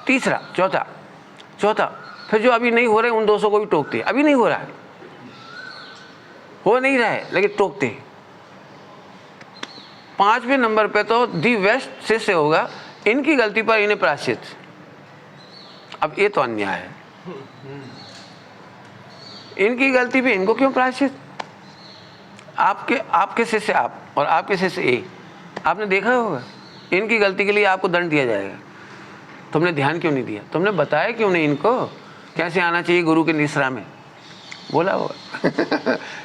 तीसरा, चौथा, फिर जो अभी नहीं हो रहे उन दोषों को भी टोकते। अभी नहीं हो रहा है, हो नहीं रहा है, लेकिन टोकते। 5वें नंबर पे तो दी बेस्ट शिष्य होगा, इनकी गलती पर इन्हें प्रायश्चित। अब ये तो अन्याय है, इनकी गलती पे इनको क्यों प्रायश्चित? आपके शिष्य आप और आपके शिष्य ए, आपने देखा होगा, इनकी गलती के लिए आपको दंड दिया जाएगा। तुमने ध्यान क्यों नहीं दिया? तुमने बताया क्यों नहीं इनको कैसे आना चाहिए गुरु के निश्रा में? बोला होगा।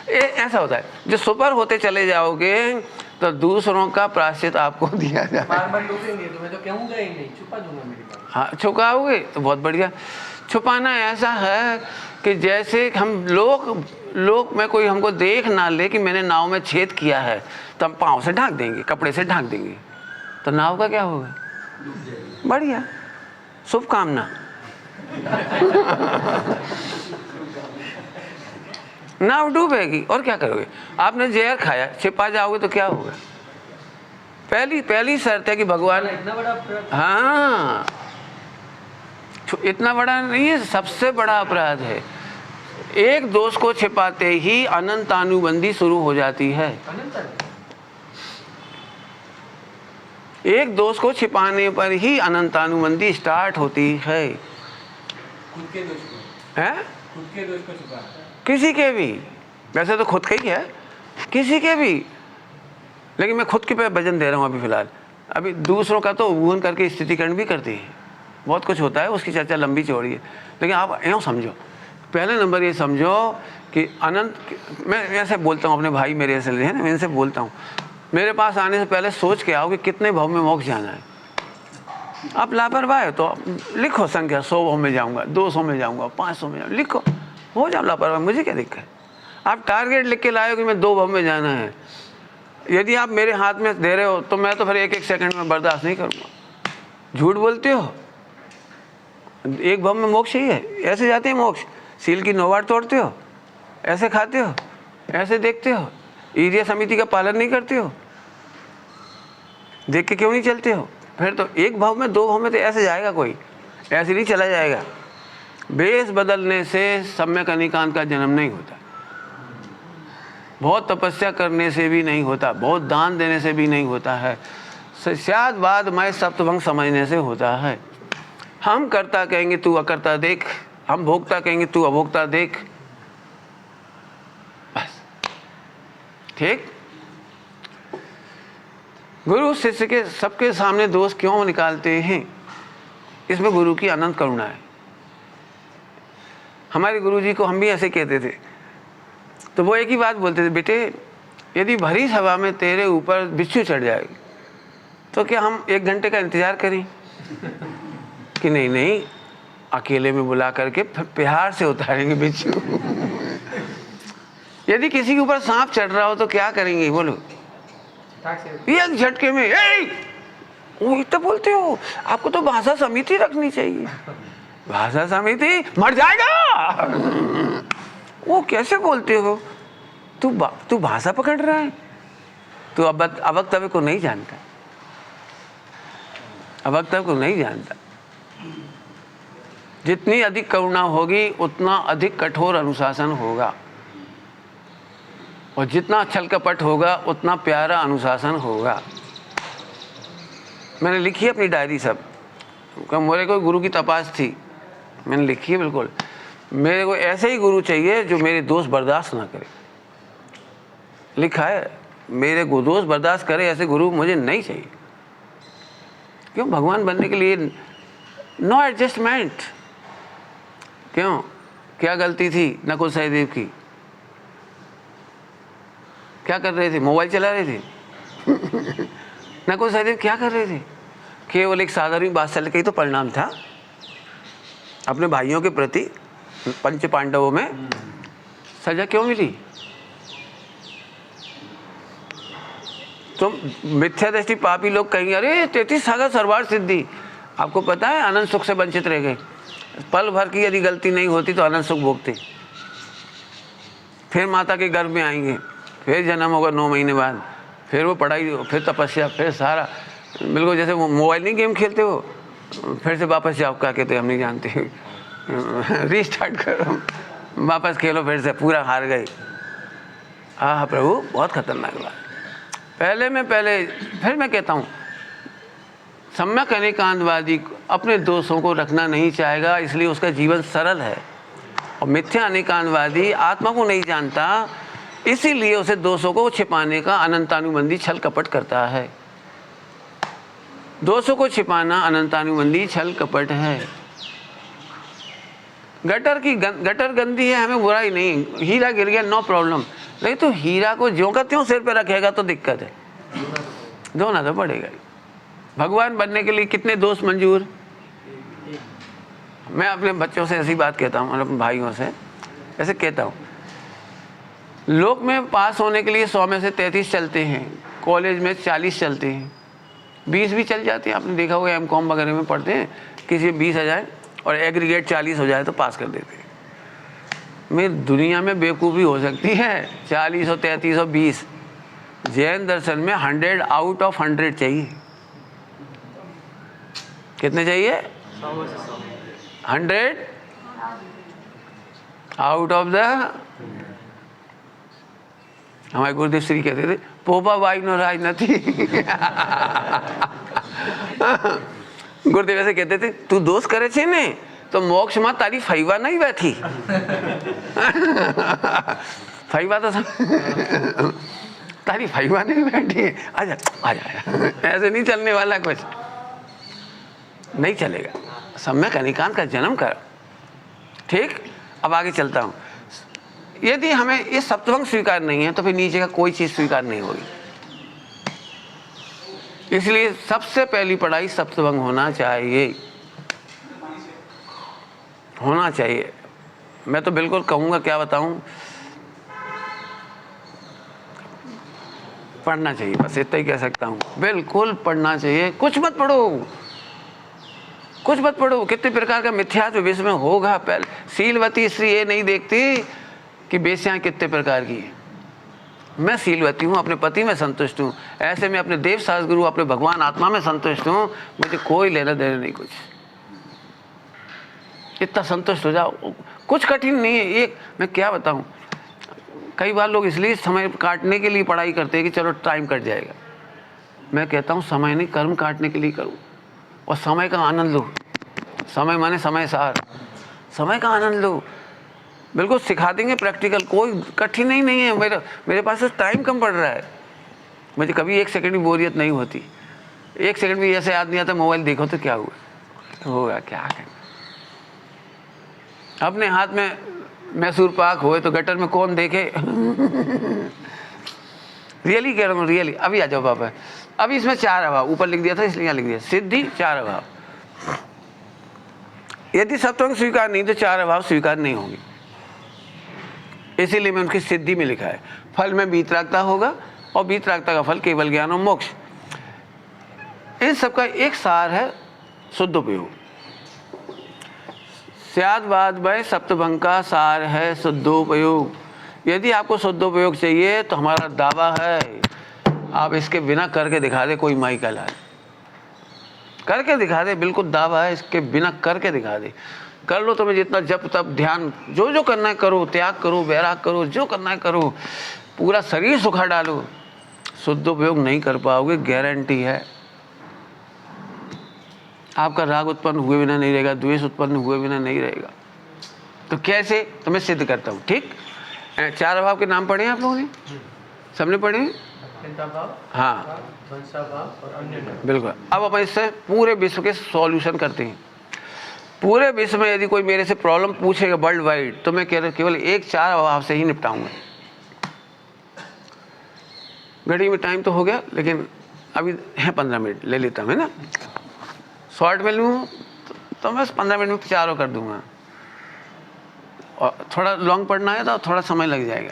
ऐसा होता है, जो सुपर होते चले जाओगे तो दूसरों का प्रायश्चित आपको दिया जाए। बार-बार टोकेंगे तो मैं तो कहूँगा ही नहीं, छुपा दूंगा मेरी बात। हाँ, छुपाओगे तो बहुत बढ़िया। छुपाना ऐसा है कि जैसे हम लोग में कोई हमको देख ना ले कि मैंने नाव में छेद किया है, तो हम पाँव से ढांक देंगे, कपड़े से ढांक देंगे, तो नाव का क्या होगा? बढ़िया, शुभकामना। नाव डूबेगी और क्या करोगे? आपने जहर खाया, छिपा जाओगे तो क्या होगा? पहली शर्त है कि भगवान, इतना बड़ा अपराध। हाँ, इतना बड़ा नहीं है, सबसे बड़ा अपराध है। एक दोष को छिपाते ही अनंत अनुबंधी शुरू हो जाती है। एक दोष को छिपाने पर ही अनंतानुबंधी स्टार्ट होती है। खुद के दोष को, हैं? खुद के दोष को छुपा, किसी के भी, वैसे तो खुद का ही है, किसी के भी, लेकिन मैं खुद के पे वजन दे रहा हूँ अभी फिलहाल। अभी दूसरों का तो उगन करके स्थितिकरण भी करती है, बहुत कुछ होता है, उसकी चर्चा लंबी चौड़ी है। लेकिन आप यूँ समझो, पहले नंबर ये समझो कि अनंत, मैं ऐसे बोलता हूँ, अपने भाई मेरे ऐसे हैं ना, मैं इनसे बोलता हूँ, मेरे पास आने से पहले सोच के आओ कि कितने भाव में मोक्ष जाना है। आप लापरवाह हो तो लिखो संख्या, 100 भाव में जाऊँगा, 200 में जाऊँगा, 500 में जाऊँगा, लिखो, हो जाओ लापरवाह, मुझे क्या दिक्कत है? आप टारगेट लिख के लाए हो कि मैं 2 भव में जाना है। यदि आप मेरे हाथ में दे रहे हो तो मैं तो फिर 1-1 सेकंड में बर्दाश्त नहीं करूँगा। झूठ बोलते हो, 1 भव में मोक्ष ही है, ऐसे जाते हैं मोक्ष। सील की नौवार तोड़ते हो, ऐसे खाते हो, ऐसे देखते हो, ईर्ष्या समिति का पालन नहीं करते हो, देख के क्यों नहीं चलते हो? फिर तो 1 भव में 2 भव में तो ऐसे जाएगा कोई, ऐसे नहीं चला जाएगा। बेस बदलने से सम्यक अनिकांत का जन्म नहीं होता, बहुत तपस्या करने से भी नहीं होता, बहुत दान देने से भी नहीं होता है, शायद बाद में सप्तभंग समझने से होता है। हम कर्ता कहेंगे तू अकर्ता देख, हम भोक्ता कहेंगे तू अभोक्ता देख, बस। ठीक। गुरु शिष्य के सबके सामने दोष क्यों निकालते हैं? इसमें गुरु की अनंत करुणा है। हमारे गुरु जी को हम भी ऐसे कहते थे, तो वो एक ही बात बोलते थे, बेटे यदि भरी सभा में तेरे ऊपर बिच्छू चढ़ जाए तो क्या हम 1 घंटे का इंतजार करें? कि नहीं नहीं, अकेले में बुला करके प्यार से उतारेंगे बिच्छू। यदि किसी के ऊपर सांप चढ़ रहा हो तो क्या करेंगे? बोलो। एक झटके में वो इतना बोलते हो, आपको तो भाषा समिति रखनी चाहिए। भाषा समिति मर जाएगा। वो कैसे बोलते हो? तू भाषा पकड़ रहा है, तू अवक्तव्य को नहीं जानता, अवक्तव्य को नहीं जानता। जितनी अधिक करुणा होगी उतना अधिक कठोर अनुशासन होगा, और जितना छल कपट होगा उतना प्यारा अनुशासन होगा। मैंने लिखी है अपनी डायरी सब, मेरे को गुरु की तपास थी, मैंने लिखी है बिल्कुल। मेरे को ऐसे ही गुरु चाहिए जो मेरे दोष बर्दाश्त ना करे, लिखा है, मेरे को दोष बर्दाश्त करे ऐसे गुरु मुझे नहीं चाहिए। क्यों? भगवान बनने के लिए नो एडजस्टमेंट। क्यों? क्या गलती थी नकुल सहदेव की? क्या कर रहे थे? मोबाइल चला रहे थे। नकुल सहदेव क्या कर रहे थे? केवल एक साधारण वात्सल्य का ही तो परिणाम था अपने भाइयों के प्रति। 5 पांडवों में सजा क्यों मिली? तो मिथ्या दृष्टि पापी लोग कहेंगे अरे 33 सागर सर्वार सिद्धि, आपको पता है अनंत सुख से वंचित रह गए। पल भर की यदि गलती नहीं होती तो अनंत सुख भोगते। फिर माता के गर्भ में आएंगे, फिर जन्म होगा 9 महीने बाद, फिर वो पढ़ाई, फिर तपस्या, फिर सारा बिल्कुल जैसे वो मोबाइल नहीं गेम खेलते हो, फिर से वापस जाओ, क्या कहते हैं हम नहीं जानते, रीस्टार्ट करो, वापस खेलो, फिर से पूरा हार गए। आह प्रभु, बहुत खतरनाक बात। पहले फिर मैं कहता हूँ, सम्यक अनेकांतवादी अपने दोषों को रखना नहीं चाहेगा, इसलिए उसका जीवन सरल है। और मिथ्या अनेकांतवादी आत्मा को नहीं जानता, इसीलिए उसे दोषों को छिपाने का अनंतानुबंधी छल कपट करता है। दोषों को छिपाना अनंतानुबंधी छल कपट है। गटर गंदी है, हमें बुराई नहीं, हीरा गिर गया नो प्रॉब्लम, नहीं तो हीरा को ज्यों का त्यों सिर पे रखेगा तो दिक्कत है, धोना तो पड़ेगा। भगवान बनने के लिए कितने दोष मंजूर? मैं अपने बच्चों से ऐसी बात कहता हूँ, अपने भाइयों से ऐसे कहता हूँ, लोक में पास होने के लिए 100 में से 33 चलते हैं, कॉलेज में 40 चलते हैं, 20 भी चल जाते हैं। आपने देखा होगा M.Com वगैरह में पढ़ते हैं, किसी 20 आ जाए और एग्रीगेट 40 हो जाए तो पास कर देते हैं। मेरी दुनिया में बेवकूफ़ी हो सकती है, 40 और 33 और 20। जैन दर्शन में 100 आउट ऑफ 100 चाहिए। कितने चाहिए? 100 आउट ऑफ द, हमारे गुरुदेव श्री कहते थे पोपा बाई नो राज नथी। गुरुदेव ऐसे कहते थे, तू दोष करे छे ने तो मोक्ष में तारी फैवा नहीं बैठी। फैवा तो तारी फैवा नहीं बैठी, आजा आजा, ऐसे नहीं चलने वाला, कुछ नहीं चलेगा। सम्यक अनिकांत का जन्म कर। ठीक, अब आगे चलता हूँ। यदि हमें ये सप्तभंग स्वीकार नहीं है तो फिर नीचे का कोई चीज स्वीकार नहीं होगी। इसलिए सबसे पहली पढ़ाई सप्तभंग होना चाहिए, होना चाहिए। मैं तो बिल्कुल कहूँगा, क्या बताऊँ, पढ़ना चाहिए, बस इतना ही कह सकता हूँ। बिल्कुल पढ़ना चाहिए, कुछ मत पढ़ो, कुछ मत पढ़ो। कितने प्रकार का मिथ्यात्व विश्व में होगा। पहले शीलवती स्त्री ये नहीं देखती कि बेस्याएं कितने प्रकार की हैं। मैं शीलवती हूँ, अपने पति में संतुष्ट हूँ, ऐसे में अपने देव शास्त्र गुरु, अपने भगवान आत्मा में संतुष्ट हूँ, मुझे कोई लेना देना नहीं कुछ। इतना संतुष्ट हो जाओ, कुछ कठिन नहीं है। एक मैं क्या बताऊँ, कई बार लोग इसलिए समय काटने के लिए पढ़ाई करते हैं कि चलो टाइम कट जाएगा। मैं कहता हूँ समय नहीं, कर्म काटने के लिए करो और समय का आनंद लो। समय माने समय सार, समय का आनंद लो। बिल्कुल सिखा देंगे प्रैक्टिकल, कोई कठिन ही नहीं है। मेरे पास तो टाइम कम पड़ रहा है, मुझे कभी 1 सेकंड की बोरियत नहीं होती। 1 सेकंड भी ऐसे याद नहीं आता मोबाइल देखो तो क्या हुआ, होगा क्या करना। अपने हाथ में मैसूर पाक होए तो गटर में कौन देखे। रियली कह रहा हूँ, रियली। अभी आ जाओ पापा, अभी इसमें 4 अभाव ऊपर लिख दिया था इसलिए यहाँ लिख दिया, सिद्धि 4 अभाव। यदि सत्वंग स्वीकार नहीं तो 4 अभाव स्वीकार नहीं होंगे, इसीलिए मैं उनकी सिद्धि में लिखा है। फल में वीतरागता होगा और वीतरागता का फल केवल ज्ञान और मोक्ष। इन सबका एक सार है शुद्धोपयोग। स्याद्वाद में सप्तभंग का सार है शुद्धोपयोग। यदि आपको शुद्धोपयोग चाहिए तो हमारा दावा है, आप इसके बिना करके दिखा दे कोई माई का लाल, करके दिखा दे। बिल्कुल दावा है, इसके बिना करके दिखा दे। कर लो तुम्हें जितना जप तप ध्यान जो जो करना है करो, त्याग करो, वैराग करो, जो करना है करो, पूरा शरीर सुखा डालो, शुद्धोपयोग नहीं कर पाओगे, गारंटी है। आपका राग उत्पन्न हुए बिना नहीं रहेगा, द्वेष उत्पन्न हुए बिना नहीं रहेगा। तो कैसे, तो मैं सिद्ध करता हूँ। ठीक, 4 अभाव के नाम पढ़े हैं आप लोगों ने, सबने पढ़े हैं? हाँ बिल्कुल। अब अपन इससे पूरे विश्व के सॉल्यूशन करते हैं। पूरे विश्व में यदि कोई मेरे से प्रॉब्लम पूछेगा वर्ल्ड वाइड, तो मैं कह रहा केवल 4 अभाव से ही निपटाऊंगा। घड़ी में टाइम तो हो गया, लेकिन अभी है 15 मिनट ले लेता हूँ, है ना। शॉर्ट में लूँ तो मैं 15 मिनट में 4 कर दूंगा, और थोड़ा लॉन्ग पढ़ना है तो थोड़ा समय लग जाएगा।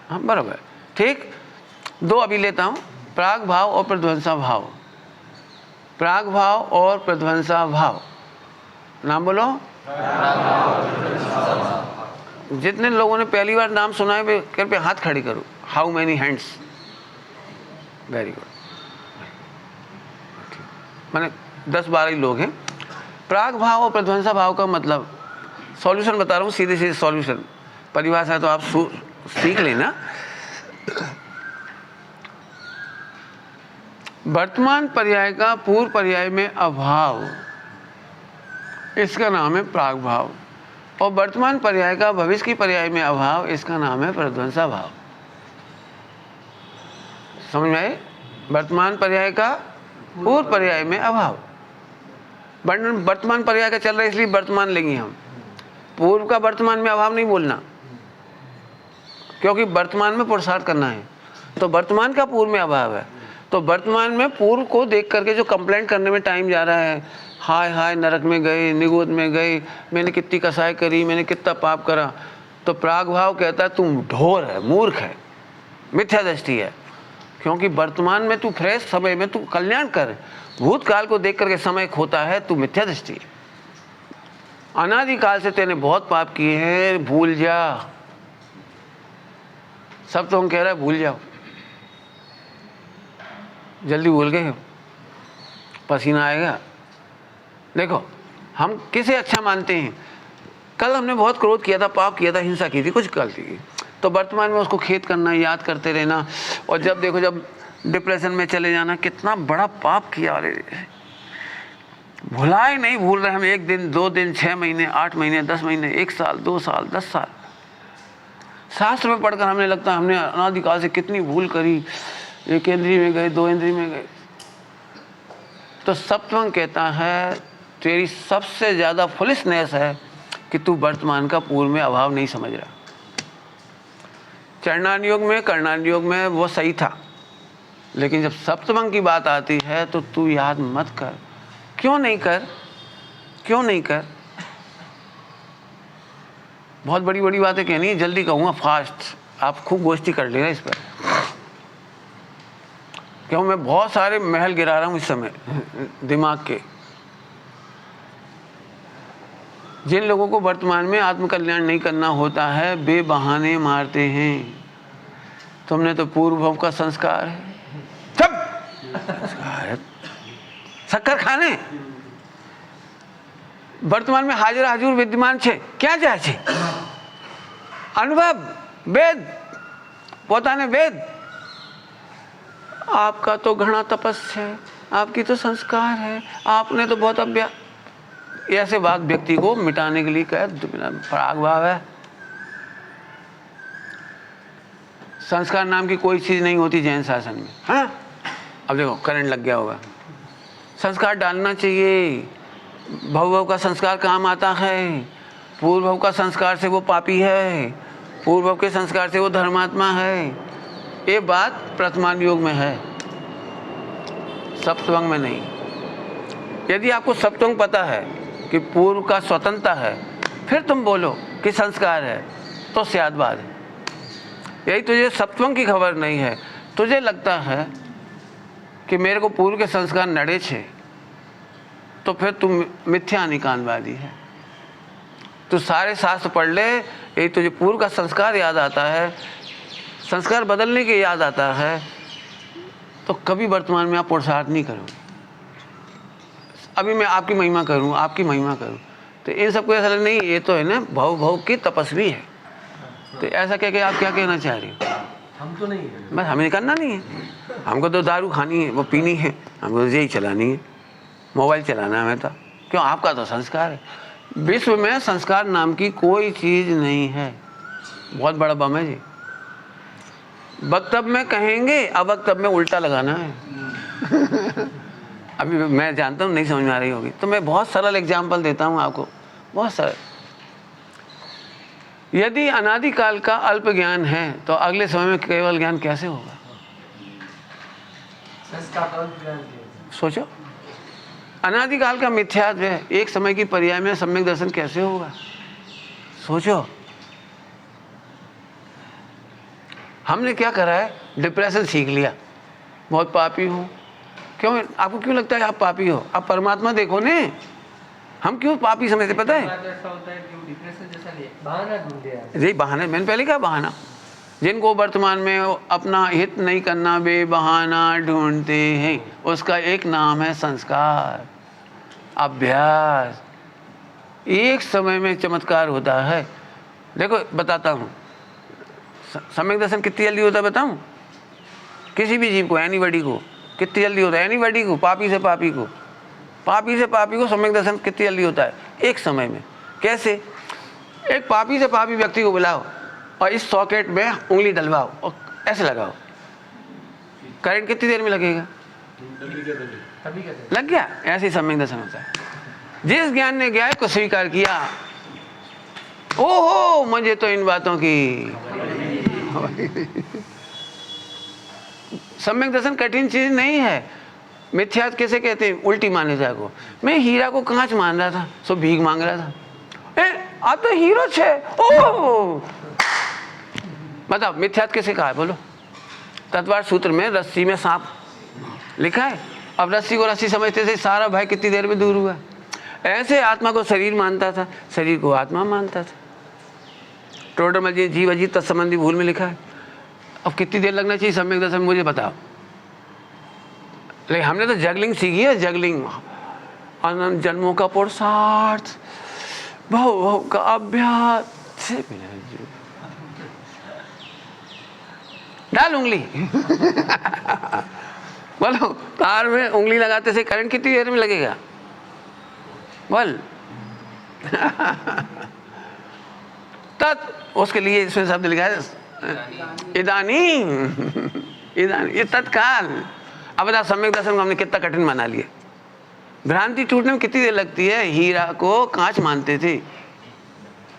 हाँ बराबर, ठीक। 2 अभी लेता हूँ, प्राग भाव और प्रध्वंसा भाव। प्राग भाव और प्रध्वंसा भाव, नाम बोलो। जितने लोगों ने पहली बार नाम सुना है वे कृपया हाथ खड़ी करो। How many hands? Very good, माने 10-12 ही लोग हैं। प्राग भाव और प्रध्वंसा भाव का मतलब, सॉल्यूशन बता रहा हूँ, सीधे सीधे सॉल्यूशन। परिभाषा है तो आप सीख लेना। वर्तमान पर्याय का पूर्व पर्याय में अभाव, इसका नाम है प्राग भाव, और वर्तमान पर्याय का भविष्य की पर्याय में अभाव, इसका नाम है प्रध्वंसा भाव। समझ में आए? वर्तमान पर्याय का पूर्व पर्याय में अभाव, वर्तमान पर्याय का चल रहा है इसलिए वर्तमान लेंगे हम, पूर्व का वर्तमान में अभाव नहीं बोलना, क्योंकि वर्तमान में पुरुषार्थ करना है। तो वर्तमान का पूर्व में अभाव है, तो वर्तमान में पूर्व को देख करके जो कंप्लेंट करने में टाइम जा रहा है, हाय हाय नरक में गए, निगोद में गए, मैंने कितनी कसाई करी, मैंने कितना पाप करा, तो प्राग भाव कहता है तुम ढोर है, मूर्ख है, मिथ्या दृष्टि है। क्योंकि वर्तमान में तू फ्रेश, समय में तू कल्याण कर, भूतकाल को देख करके समय खोता है, तू मिथ्या दृष्टि है। अनादिकाल से तेने बहुत पाप किए हैं, भूल जा। सब तो हम कह रहे हैं भूल जाओ, जल्दी भूल गए, पसीना आएगा। देखो हम किसे अच्छा मानते हैं, कल हमने बहुत क्रोध किया था, पाप किया था, हिंसा की थी, कुछ गलती की, तो वर्तमान में उसको खेद करना, याद करते रहना, और जब देखो जब डिप्रेशन में चले जाना, कितना बड़ा पाप किया। अरे भुलाए नहीं भूल रहे हम, 1 दिन 2 दिन 6 महीने 8 महीने 10 महीने 1 साल 2 साल 10 साल। शास्त्र में पढ़कर हमने लगता है हमने अनादिकाल से कितनी भूल करी, 1 इंद्रिय में गए, 2 इंद्रिय में गए। तो सप्तमंग कहता है तेरी सबसे ज़्यादा फुलिशनेस है कि तू वर्तमान का पूर्व में अभाव नहीं समझ रहा। चरणान योग में, कर्णान योग में वो सही था, लेकिन जब सप्तमंग की बात आती है तो तू याद मत कर। क्यों नहीं कर? क्यों नहीं कर? बहुत बड़ी बड़ी बातें कहनी है, जल्दी कहूँगा, फास्ट। आप खूब गोष्ठी कर लेना इस पर। क्यों मैं बहुत सारे महल गिरा रहा हूँ इस समय दिमाग के। जिन लोगों को वर्तमान में आत्मकल्याण नहीं करना होता है वे बहाने मारते हैं। तुमने तो पूर्व भव का संस्कार है, सब शक्कर खाने वर्तमान में हाजिर हाजूर विद्यमान छे, क्या जाए छे? अनुभव वेद पोताने वेद। आपका तो घना तपस्या है, आपकी तो संस्कार है, आपने तो बहुत अभ्यास। ऐसे बात व्यक्ति को मिटाने के लिए कहे पराग भाव है। संस्कार नाम की कोई चीज नहीं होती जैन शासन में। हाँ, अब देखो करंट लग गया होगा। संस्कार डालना चाहिए। भव का संस्कार काम आता है। पूर्व का संस्कार से वो पापी है, पूर्व के संस्कार से वो धर्मात्मा है। ये बात प्रथमान योग में है, सप्तवंग में नहीं। यदि आपको सप्तवंग पता है कि पूर्व का स्वतंत्रता है, फिर तुम बोलो कि संस्कार है, तो स्यादवाद है। यही तुझे सप्तवंग की खबर नहीं है, तुझे लगता है कि मेरे को पूर्व के संस्कार नड़े छे, तो फिर तुम मिथ्या निकानवादी है। तू सारे शास्त्र पढ़ ले, यही तुझे पूर्व का संस्कार याद आता है, संस्कार बदलने के याद आता है, तो कभी वर्तमान में आप पुरुषार्थ नहीं करोगे। अभी मैं आपकी महिमा करूं, आपकी महिमा करूं, तो इन सबको ऐसा लग नहीं, ये तो है ना भव भव की तपस्वी है। तो ऐसा कह के आप क्या कहना चाह रहे हो? हम तो नहीं है, बस हमें करना नहीं है, हमको तो दारू खानी है, वो पीनी है, हमको यही चलानी है, मोबाइल चलाना है हमें तो। क्यों? आपका तो संस्कार है। विश्व में संस्कार नाम की कोई चीज़ नहीं है। बहुत बड़ा बम है जी। वक्तव्य में कहेंगे, अवक्तव्य में उल्टा लगाना है। अभी मैं जानता हूँ नहीं समझ में आ रही होगी, तो मैं बहुत सरल एग्जाम्पल देता हूँ आपको, बहुत सरल। यदि अनादिकाल का अल्प ज्ञान है तो अगले समय में केवल ज्ञान कैसे होगा? सोचो, अनादिकाल का मिथ्यात्व है, एक समय की पर्याय में सम्यक दर्शन कैसे होगा? सोचो। हमने क्या करा है? डिप्रेशन सीख लिया, बहुत पापी हूँ। क्यों? आपको क्यों लगता है आप पापी हो? आप परमात्मा देखो ने। हम क्यों पापी समझते पता है? ऐसा होता है कि वो डिप्रेशन जैसा नहीं, बहाना ढूंढते हैं। यही बहाने, मैंने पहले क्या बहाना, जिनको वर्तमान में अपना हित नहीं करना वे बहाना ढूंढते हैं, उसका एक नाम है संस्कार, अभ्यास। एक समय में चमत्कार होता है। देखो बताता हूँ, सम्यक दर्शन कितनी जल्दी होता है बताऊँ? किसी भी जीव को, एनीबॉडी को कितनी जल्दी होता है? एनीबॉडी को, पापी से पापी को, पापी से पापी को सम्यक दर्शन कितनी जल्दी होता है? एक समय में। कैसे? एक पापी से पापी व्यक्ति को बुलाओ और इस सॉकेट में उंगली डलवाओ और ऐसे लगाओ, करंट कितनी देर में लगेगा? लग गया। ऐसे ही सम्यक दर्शन होता है। जिस ज्ञान ने ज्ञान को स्वीकार किया, ओहो मुझे तो इन बातों की। सम्यक दर्शन कठिन चीज नहीं है। मिथ्यात्व कैसे कहते हैं? उल्टी मान्यता को। मैं हीरा को कांच मान रहा था, सो भीख मांग रहा था। आप तो हीरो छे। ओह बताओ मिथ्यात्व कैसे कहा है? बोलो। तत्वार्थ सूत्र में रस्सी में सांप लिखा है। अब रस्सी को रस्सी समझते थे, सारा भय कितनी देर में दूर हुआ। ऐसे आत्मा को शरीर मानता था, शरीर को आत्मा मानता था। टोडरमल जी जीव अजीत तत्संबंधी भूल में लिखा है। अब कितनी देर लगना चाहिए सम्यक दर्शन, मुझे बताओ। लेकिन हमने तो जगलिंग सीखी है, जगलिंग, अनंत जन्मों का पुरुषार्थ, भव भव का अभ्यास। डाल उंगली। बोलो, तार में उंगली लगाते से करंट कितनी देर में लगेगा? बोल। तत् उसके लिए इसमें शब्द लिखा है इदानीं, इदानीं, ये तत्काल। अब बता सम्यक दर्शन को हमने कितना कठिन बना लिया। भ्रांति टूटने में कितनी देर लगती है? हीरा को कांच मानते थे,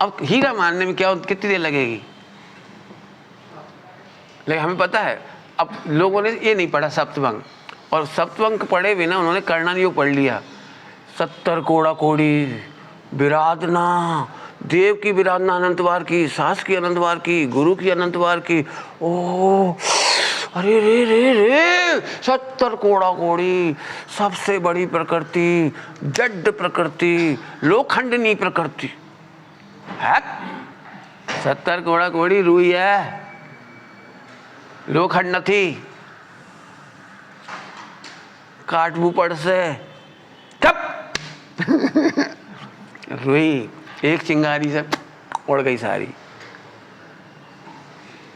अब हीरा मानने में क्या कितनी देर लगेगी? लेकिन हमें पता है, अब लोगों ने ये नहीं पढ़ा सप्तवंग, और सप्तवंग पढ़े बिना उन्होंने कर्णन योग पढ़ लिया। 70 कोड़ा कोड़ी विराधना, देव की विराधना अनंतवार की, सास की अनंतवार की, गुरु की अनंतवार की। ओ अरे रे रे रे 70 कोड़ा कोड़ी, सबसे बड़ी प्रकृति, जड प्रकृति, लोखंडनी प्रकृति है। 70 कोड़ा कोड़ी रुई है, लोखंड નથી। काटવું પડશે कब रुई एक चिंगारी से उड़ गई सारी।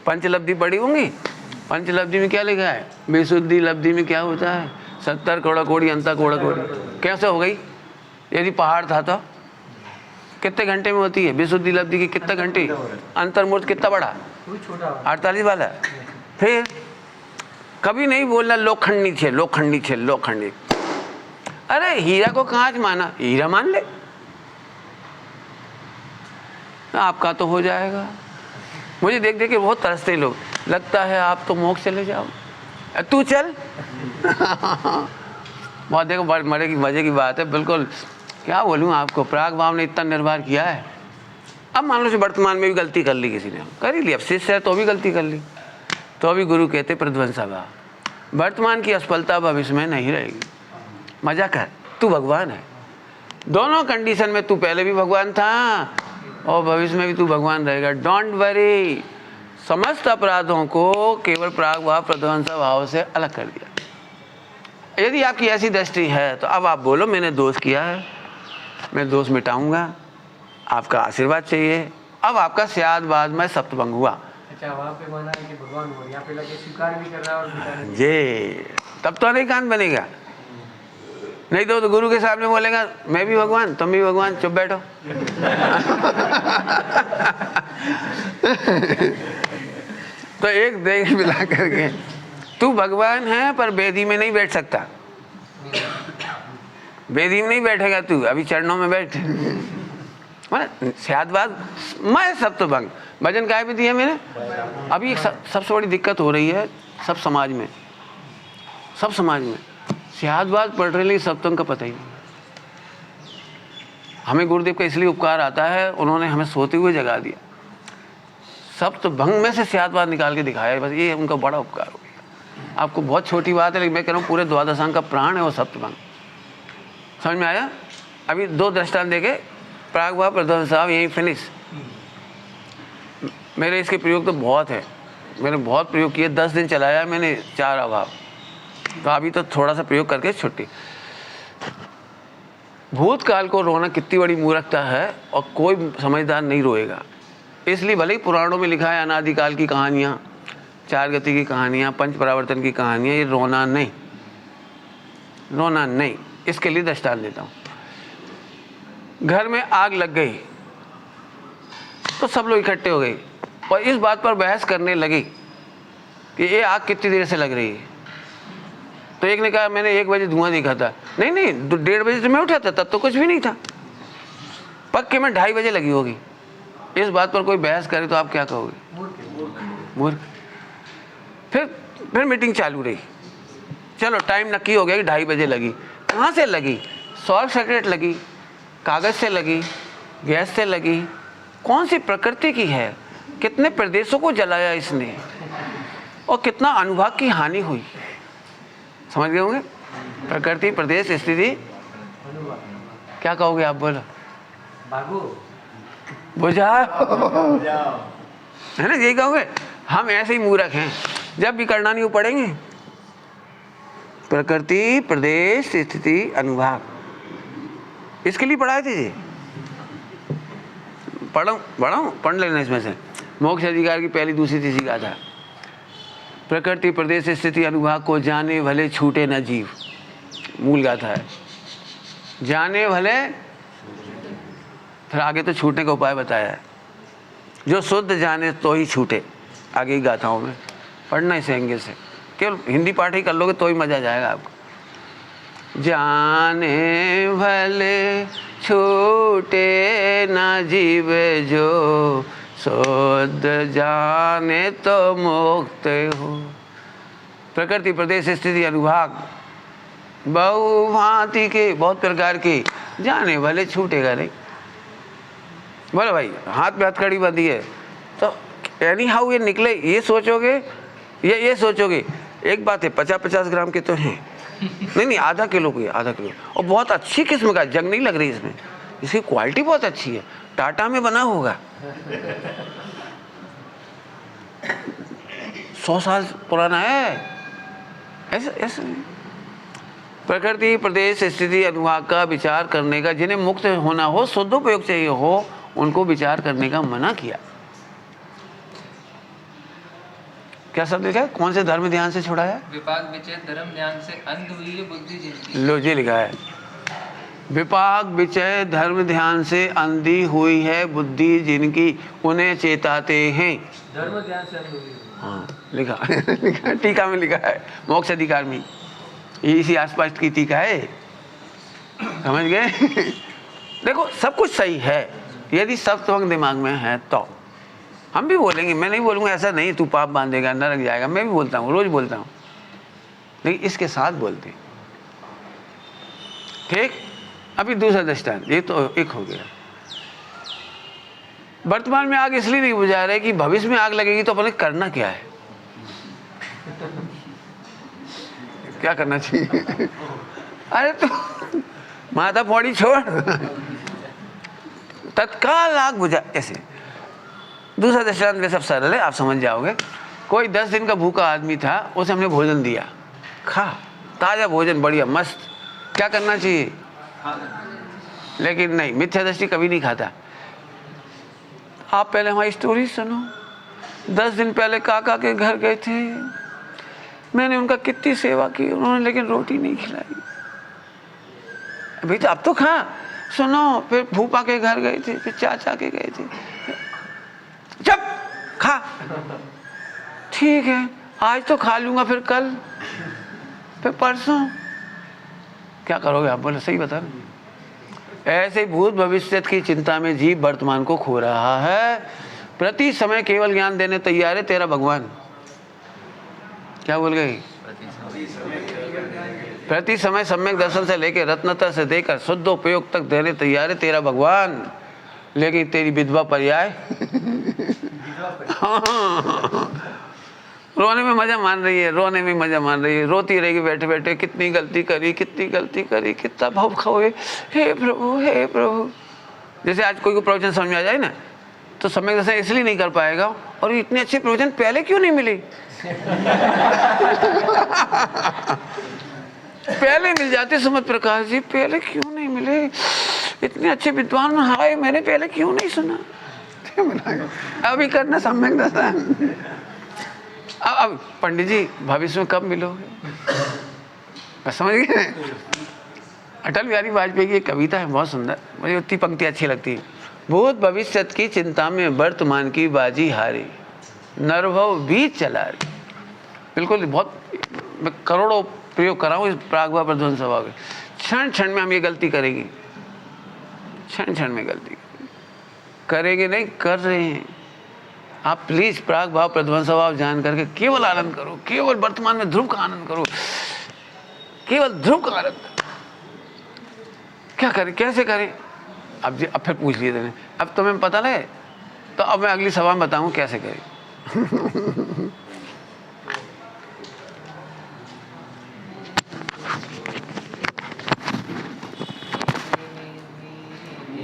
पंचलब्धि पढ़ी होंगी, पंचलब्धि में क्या लिखा है? विशुद्धि लब्धि में क्या होता है? 70 कोड़ा कोड़ी अंता कोड़ा कोड़ी। कैसे हो गई? यदि पहाड़ था तो कितने घंटे में होती है विशुद्धि लब्धि की? कितने घंटे? अंतर्मूर्त कितना बड़ा? 48 वाला। फिर कभी नहीं बोलना लोखंडी छे लोखंडी छे लोखंडी। अरे हीरा को कांच माना, हीरा मान ले, आपका तो हो जाएगा। मुझे देख देख के बहुत तरसते लोग, लगता है आप तो मोक्ष चले जाओ, तू चल। बहुत देखो मजे की बात है, बिल्कुल क्या बोलूँ आपको, प्राग भाव ने इतना निर्भर किया है। अब मान लो वर्तमान में भी गलती कर ली किसी ने, कर ही ली, अब शिष्य है तो भी गलती कर ली, तो अभी गुरु कहते प्रध्वंसा भाव। वर्तमान की असफलता भविष्य में नहीं रहेगी। मजा कर, तू भगवान है। दोनों कंडीशन में तू पहले भी भगवान था और भविष्य में भी तू भगवान रहेगा। Don't worry. समस्त अपराधों को केवल प्राग भाव प्रध्वंसा भाव से अलग कर दिया। यदि आपकी ऐसी दृष्टि है तो अब आप बोलो मैंने दोष किया है, मैं दोष मिटाऊंगा, आपका आशीर्वाद चाहिए। अब आपका स्यादवाद में सप्तभंग हुआ। अच्छा, वहाँ पे माना है कि भगवान हुआ, यहाँ पे लगे स्वीकार भी कर रहा है और मिटा नहीं। ये तब तो अनेकांत बनेगा। नहीं तो गुरु के सामने बोलेगा मैं भी भगवान तुम भी भगवान, चुप बैठो। तो एक देख मिला करके तू भगवान है पर वेदी में नहीं बैठ सकता। वेदी में नहीं बैठेगा तू, अभी चरणों में बैठ। स्यादवाद मैं सप्तभंग भजन काय भी दिया मैंने। अभी एक सबसे बड़ी दिक्कत हो रही है सब समाज में, सब समाज में स्यादवाद पढ़ रहे लेकिन सप्तभंग का पता ही नहीं। हमें गुरुदेव का इसलिए उपकार आता है, उन्होंने हमें सोते हुए जगा दिया, सप्तभंग में से स्यादवाद निकाल के दिखाया, बस ये उनका बड़ा उपकार हो गया। आपको बहुत छोटी बात है लेकिन मैं कह रहा हूँ पूरे द्वादशांग का प्राण है वो सप्तभंग। समझ में आया? अभी 2 दृष्टांत देके प्राग भाव प्रध्वंसा भाव यही फिनिश। मेरे इसके प्रयोग तो बहुत है, मैंने बहुत प्रयोग किए, 10 दिन चलाया मैंने 4 अभाव, तो अभी तो थोड़ा सा प्रयोग करके छुट्टी। भूतकाल को रोना कितनी बड़ी मूर्खता है और कोई समझदार नहीं रोएगा। इसलिए भले ही पुराणों में लिखा है अनादिकाल की कहानियाँ, 4 गति की कहानियाँ, पंच परावर्तन की कहानियाँ, ये रोना नहीं, रोना नहीं। इसके लिए दृष्टांत देता हूँ। घर में आग लग गई तो सब लोग इकट्ठे हो गए और इस बात पर बहस करने लगे कि ये आग कितनी देर से लग रही है। तो एक ने कहा मैंने 1 बजे धुआं देखा था। नहीं 1:30 बजे से मैं उठा था, तब तो कुछ भी नहीं था। पक्के में 2:30 बजे लगी होगी। इस बात पर कोई बहस करे तो आप क्या कहोगे? मूर्ख। फिर मीटिंग चालू रही। चलो टाइम नक्की हो गया कि 2:30 बजे लगी। कहाँ से लगी? शॉर्ट सर्किट लगी, कागज से लगी, गैस से लगी, कौन सी प्रकृति की है? कितने प्रदेशों को जलाया इसने और कितना अनुभाग की हानि हुई। समझ गए होंगे? प्रकृति, प्रदेश, स्थिति, क्या कहोगे आप? बोलो। भागो, बुझाओ, है ना? यही कहोगे। हम ऐसे ही मूर्ख हैं, जब भी करना नहीं वो पढ़ेंगे। प्रकृति, प्रदेश, स्थिति, अनुभाग, इसके लिए पढ़ाए थे जी। पढ़ लेना इसमें से। मोक्ष अधिकार की पहली दूसरी तीसरी गाथा। प्रकृति, प्रदेश, स्थिति, अनुभाग को जाने भले छूटे न जीव, मूल गाथा है। जाने भले, फिर आगे तो छूटने का उपाय बताया है। जो शुद्ध जाने तो ही छूटे, आगे ही गाथाओं में पढ़ना इस एंगल से। केवल हिंदी पाठ ही कर लोगे तो ही मजा जाएगा आपको। जाने भले छूटे ना जीव जो, शुद्ध जाने तो मुक्त हो। प्रकृति, प्रदेश, स्थिति, अनुभाग बहु भांति के, बहुत प्रकार के, जाने भले छूटेगा नहीं। बोलो भाई, हाथ में हथकड़ी बंधी है तो एनी हाउ ये निकले, ये सोचोगे, ये सोचोगे एक बात है, 50-50 ग्राम के तो हैं, नहीं आधा किलो के, आधा किलो, और बहुत अच्छी किस्म का, जंग नहीं लग रही इसमें, इसकी क्वालिटी बहुत अच्छी है, टाटा में बना होगा, 100 साल पुराना है। ऐसा ऐसा प्रकृति, प्रदेश, स्थिति, अनुभाग का विचार करने का, जिन्हें मुक्त होना हो, शुद्धोपयोग चाहिए हो, उनको विचार करने का मना किया। क्या शब्द लिखा है? कौन से धर्म ध्यान से छुड़ाया? विपाक विचय धर्म ध्यान से अंध हुई है बुद्धि जिनकी। लो जी लिखा है, विपाक विचय धर्म ध्यान से अंधी हुई है बुद्धि जिनकी, उन्हें चेताते हैं। धर्म ध्यान से अंध हुई है। हाँ लिखा लिखा टीका में लिखा है, मोक्ष अधिकार में, ये इसी आसपास की टीका है, समझ गए? देखो सब कुछ सही है, यदि सप्तभंग दिमाग में है तो हम भी बोलेंगे, मैं नहीं बोलूँगा ऐसा नहीं तू पाप बांधेगा नरक जाएगा, मैं भी बोलता हूँ, रोज बोलता हूँ, लेकिन इसके साथ बोलते हैं। ठीक, अभी दूसरा दृष्टांत, ये तो एक हो गया। वर्तमान में आग इसलिए नहीं बुझा रहे कि भविष्य में आग लगेगी तो अपने करना क्या है, क्या करना चाहिए? अरे तू माथा पौड़ी छोड़, तत्काल आग बुझा। ऐसे दूसरा दृष्टांत में सब सरल है, आप समझ जाओगे। कोई 10 दिन का भूखा आदमी था, उसे हमने भोजन दिया, खा, ताजा भोजन बढ़िया मस्त, क्या करना चाहिए? लेकिन नहीं, मिथ्या दृष्टि कभी नहीं खाता। आप पहले हमारी स्टोरी सुनो। 10 दिन पहले काका के घर गए थे, मैंने उनका कितनी सेवा की, उन्होंने लेकिन रोटी नहीं खिलाई। अभी तो अब तो खा, सुनो। फिर फूफा के घर गए थे, फिर चाचा के गए थे, जब खा, ठीक है आज तो खा लूंगा, फिर कल, फिर परसों, क्या करोगे आप? बोले सही बता। ऐसे ही भूत भविष्य की चिंता में जीव वर्तमान को खो रहा है। प्रति समय केवल ज्ञान देने तैयार है तेरा भगवान। क्या बोल गई? प्रति समय सम्यक दर्शन से लेकर रत्नता से देकर शुद्ध उपयोग तक देने तैयार है तेरा भगवान, लेकिन तेरी विधवा पर्याय रोने में मजा मान रही है, रोने में मजा मान रही है, रोती रहेगी बैठे बैठे, कितनी गलती करी, कितनी गलती करी, कितना भाव खोए, हे प्रभु हे प्रभु। जैसे आज कोई को प्रवचन समझ में आ जाए ना, तो सम्यक दर्शन इसलिए नहीं कर पाएगा, और इतने अच्छे प्रवचन पहले क्यों नहीं मिले? पहले मिल जाते सुमत प्रकाश जी, पहले क्यों नहीं मिले? इतने अच्छे विद्वान हाय, मैंने पहले क्यों नहीं सुना? अभी करना सम्यक दर्शन। अब पंडित जी भविष्य में कब मिलोगे? बस समझ गए। अटल बिहारी वाजपेयी की एक कविता है बहुत सुंदर, मुझे उतनी पंक्ति अच्छी लगती है। भूत भविष्य की चिंता में वर्तमान की बाजी हारी, नरभव बीच चला रही। बिल्कुल, बहुत मैं करोड़ों प्रयोग कर रहा हूँ इस प्रागभाव प्रध्वंस सभा के। क्षण क्षण में हम ये गलती करेंगे, क्षण क्षण में गलती करेंगे, नहीं कर रहे हैं। आप प्लीज प्राग भाव प्रध्वंस भाव जान करके केवल आनंद करो, केवल वर्तमान में ध्रुव का आनंद करो, केवल ध्रुव का आनंद। क्या करें, कैसे करें? अब फिर पूछ लिए थे, अब तुम्हें पता नहीं, तो अब मैं अगली सभा में बताऊं कैसे करें।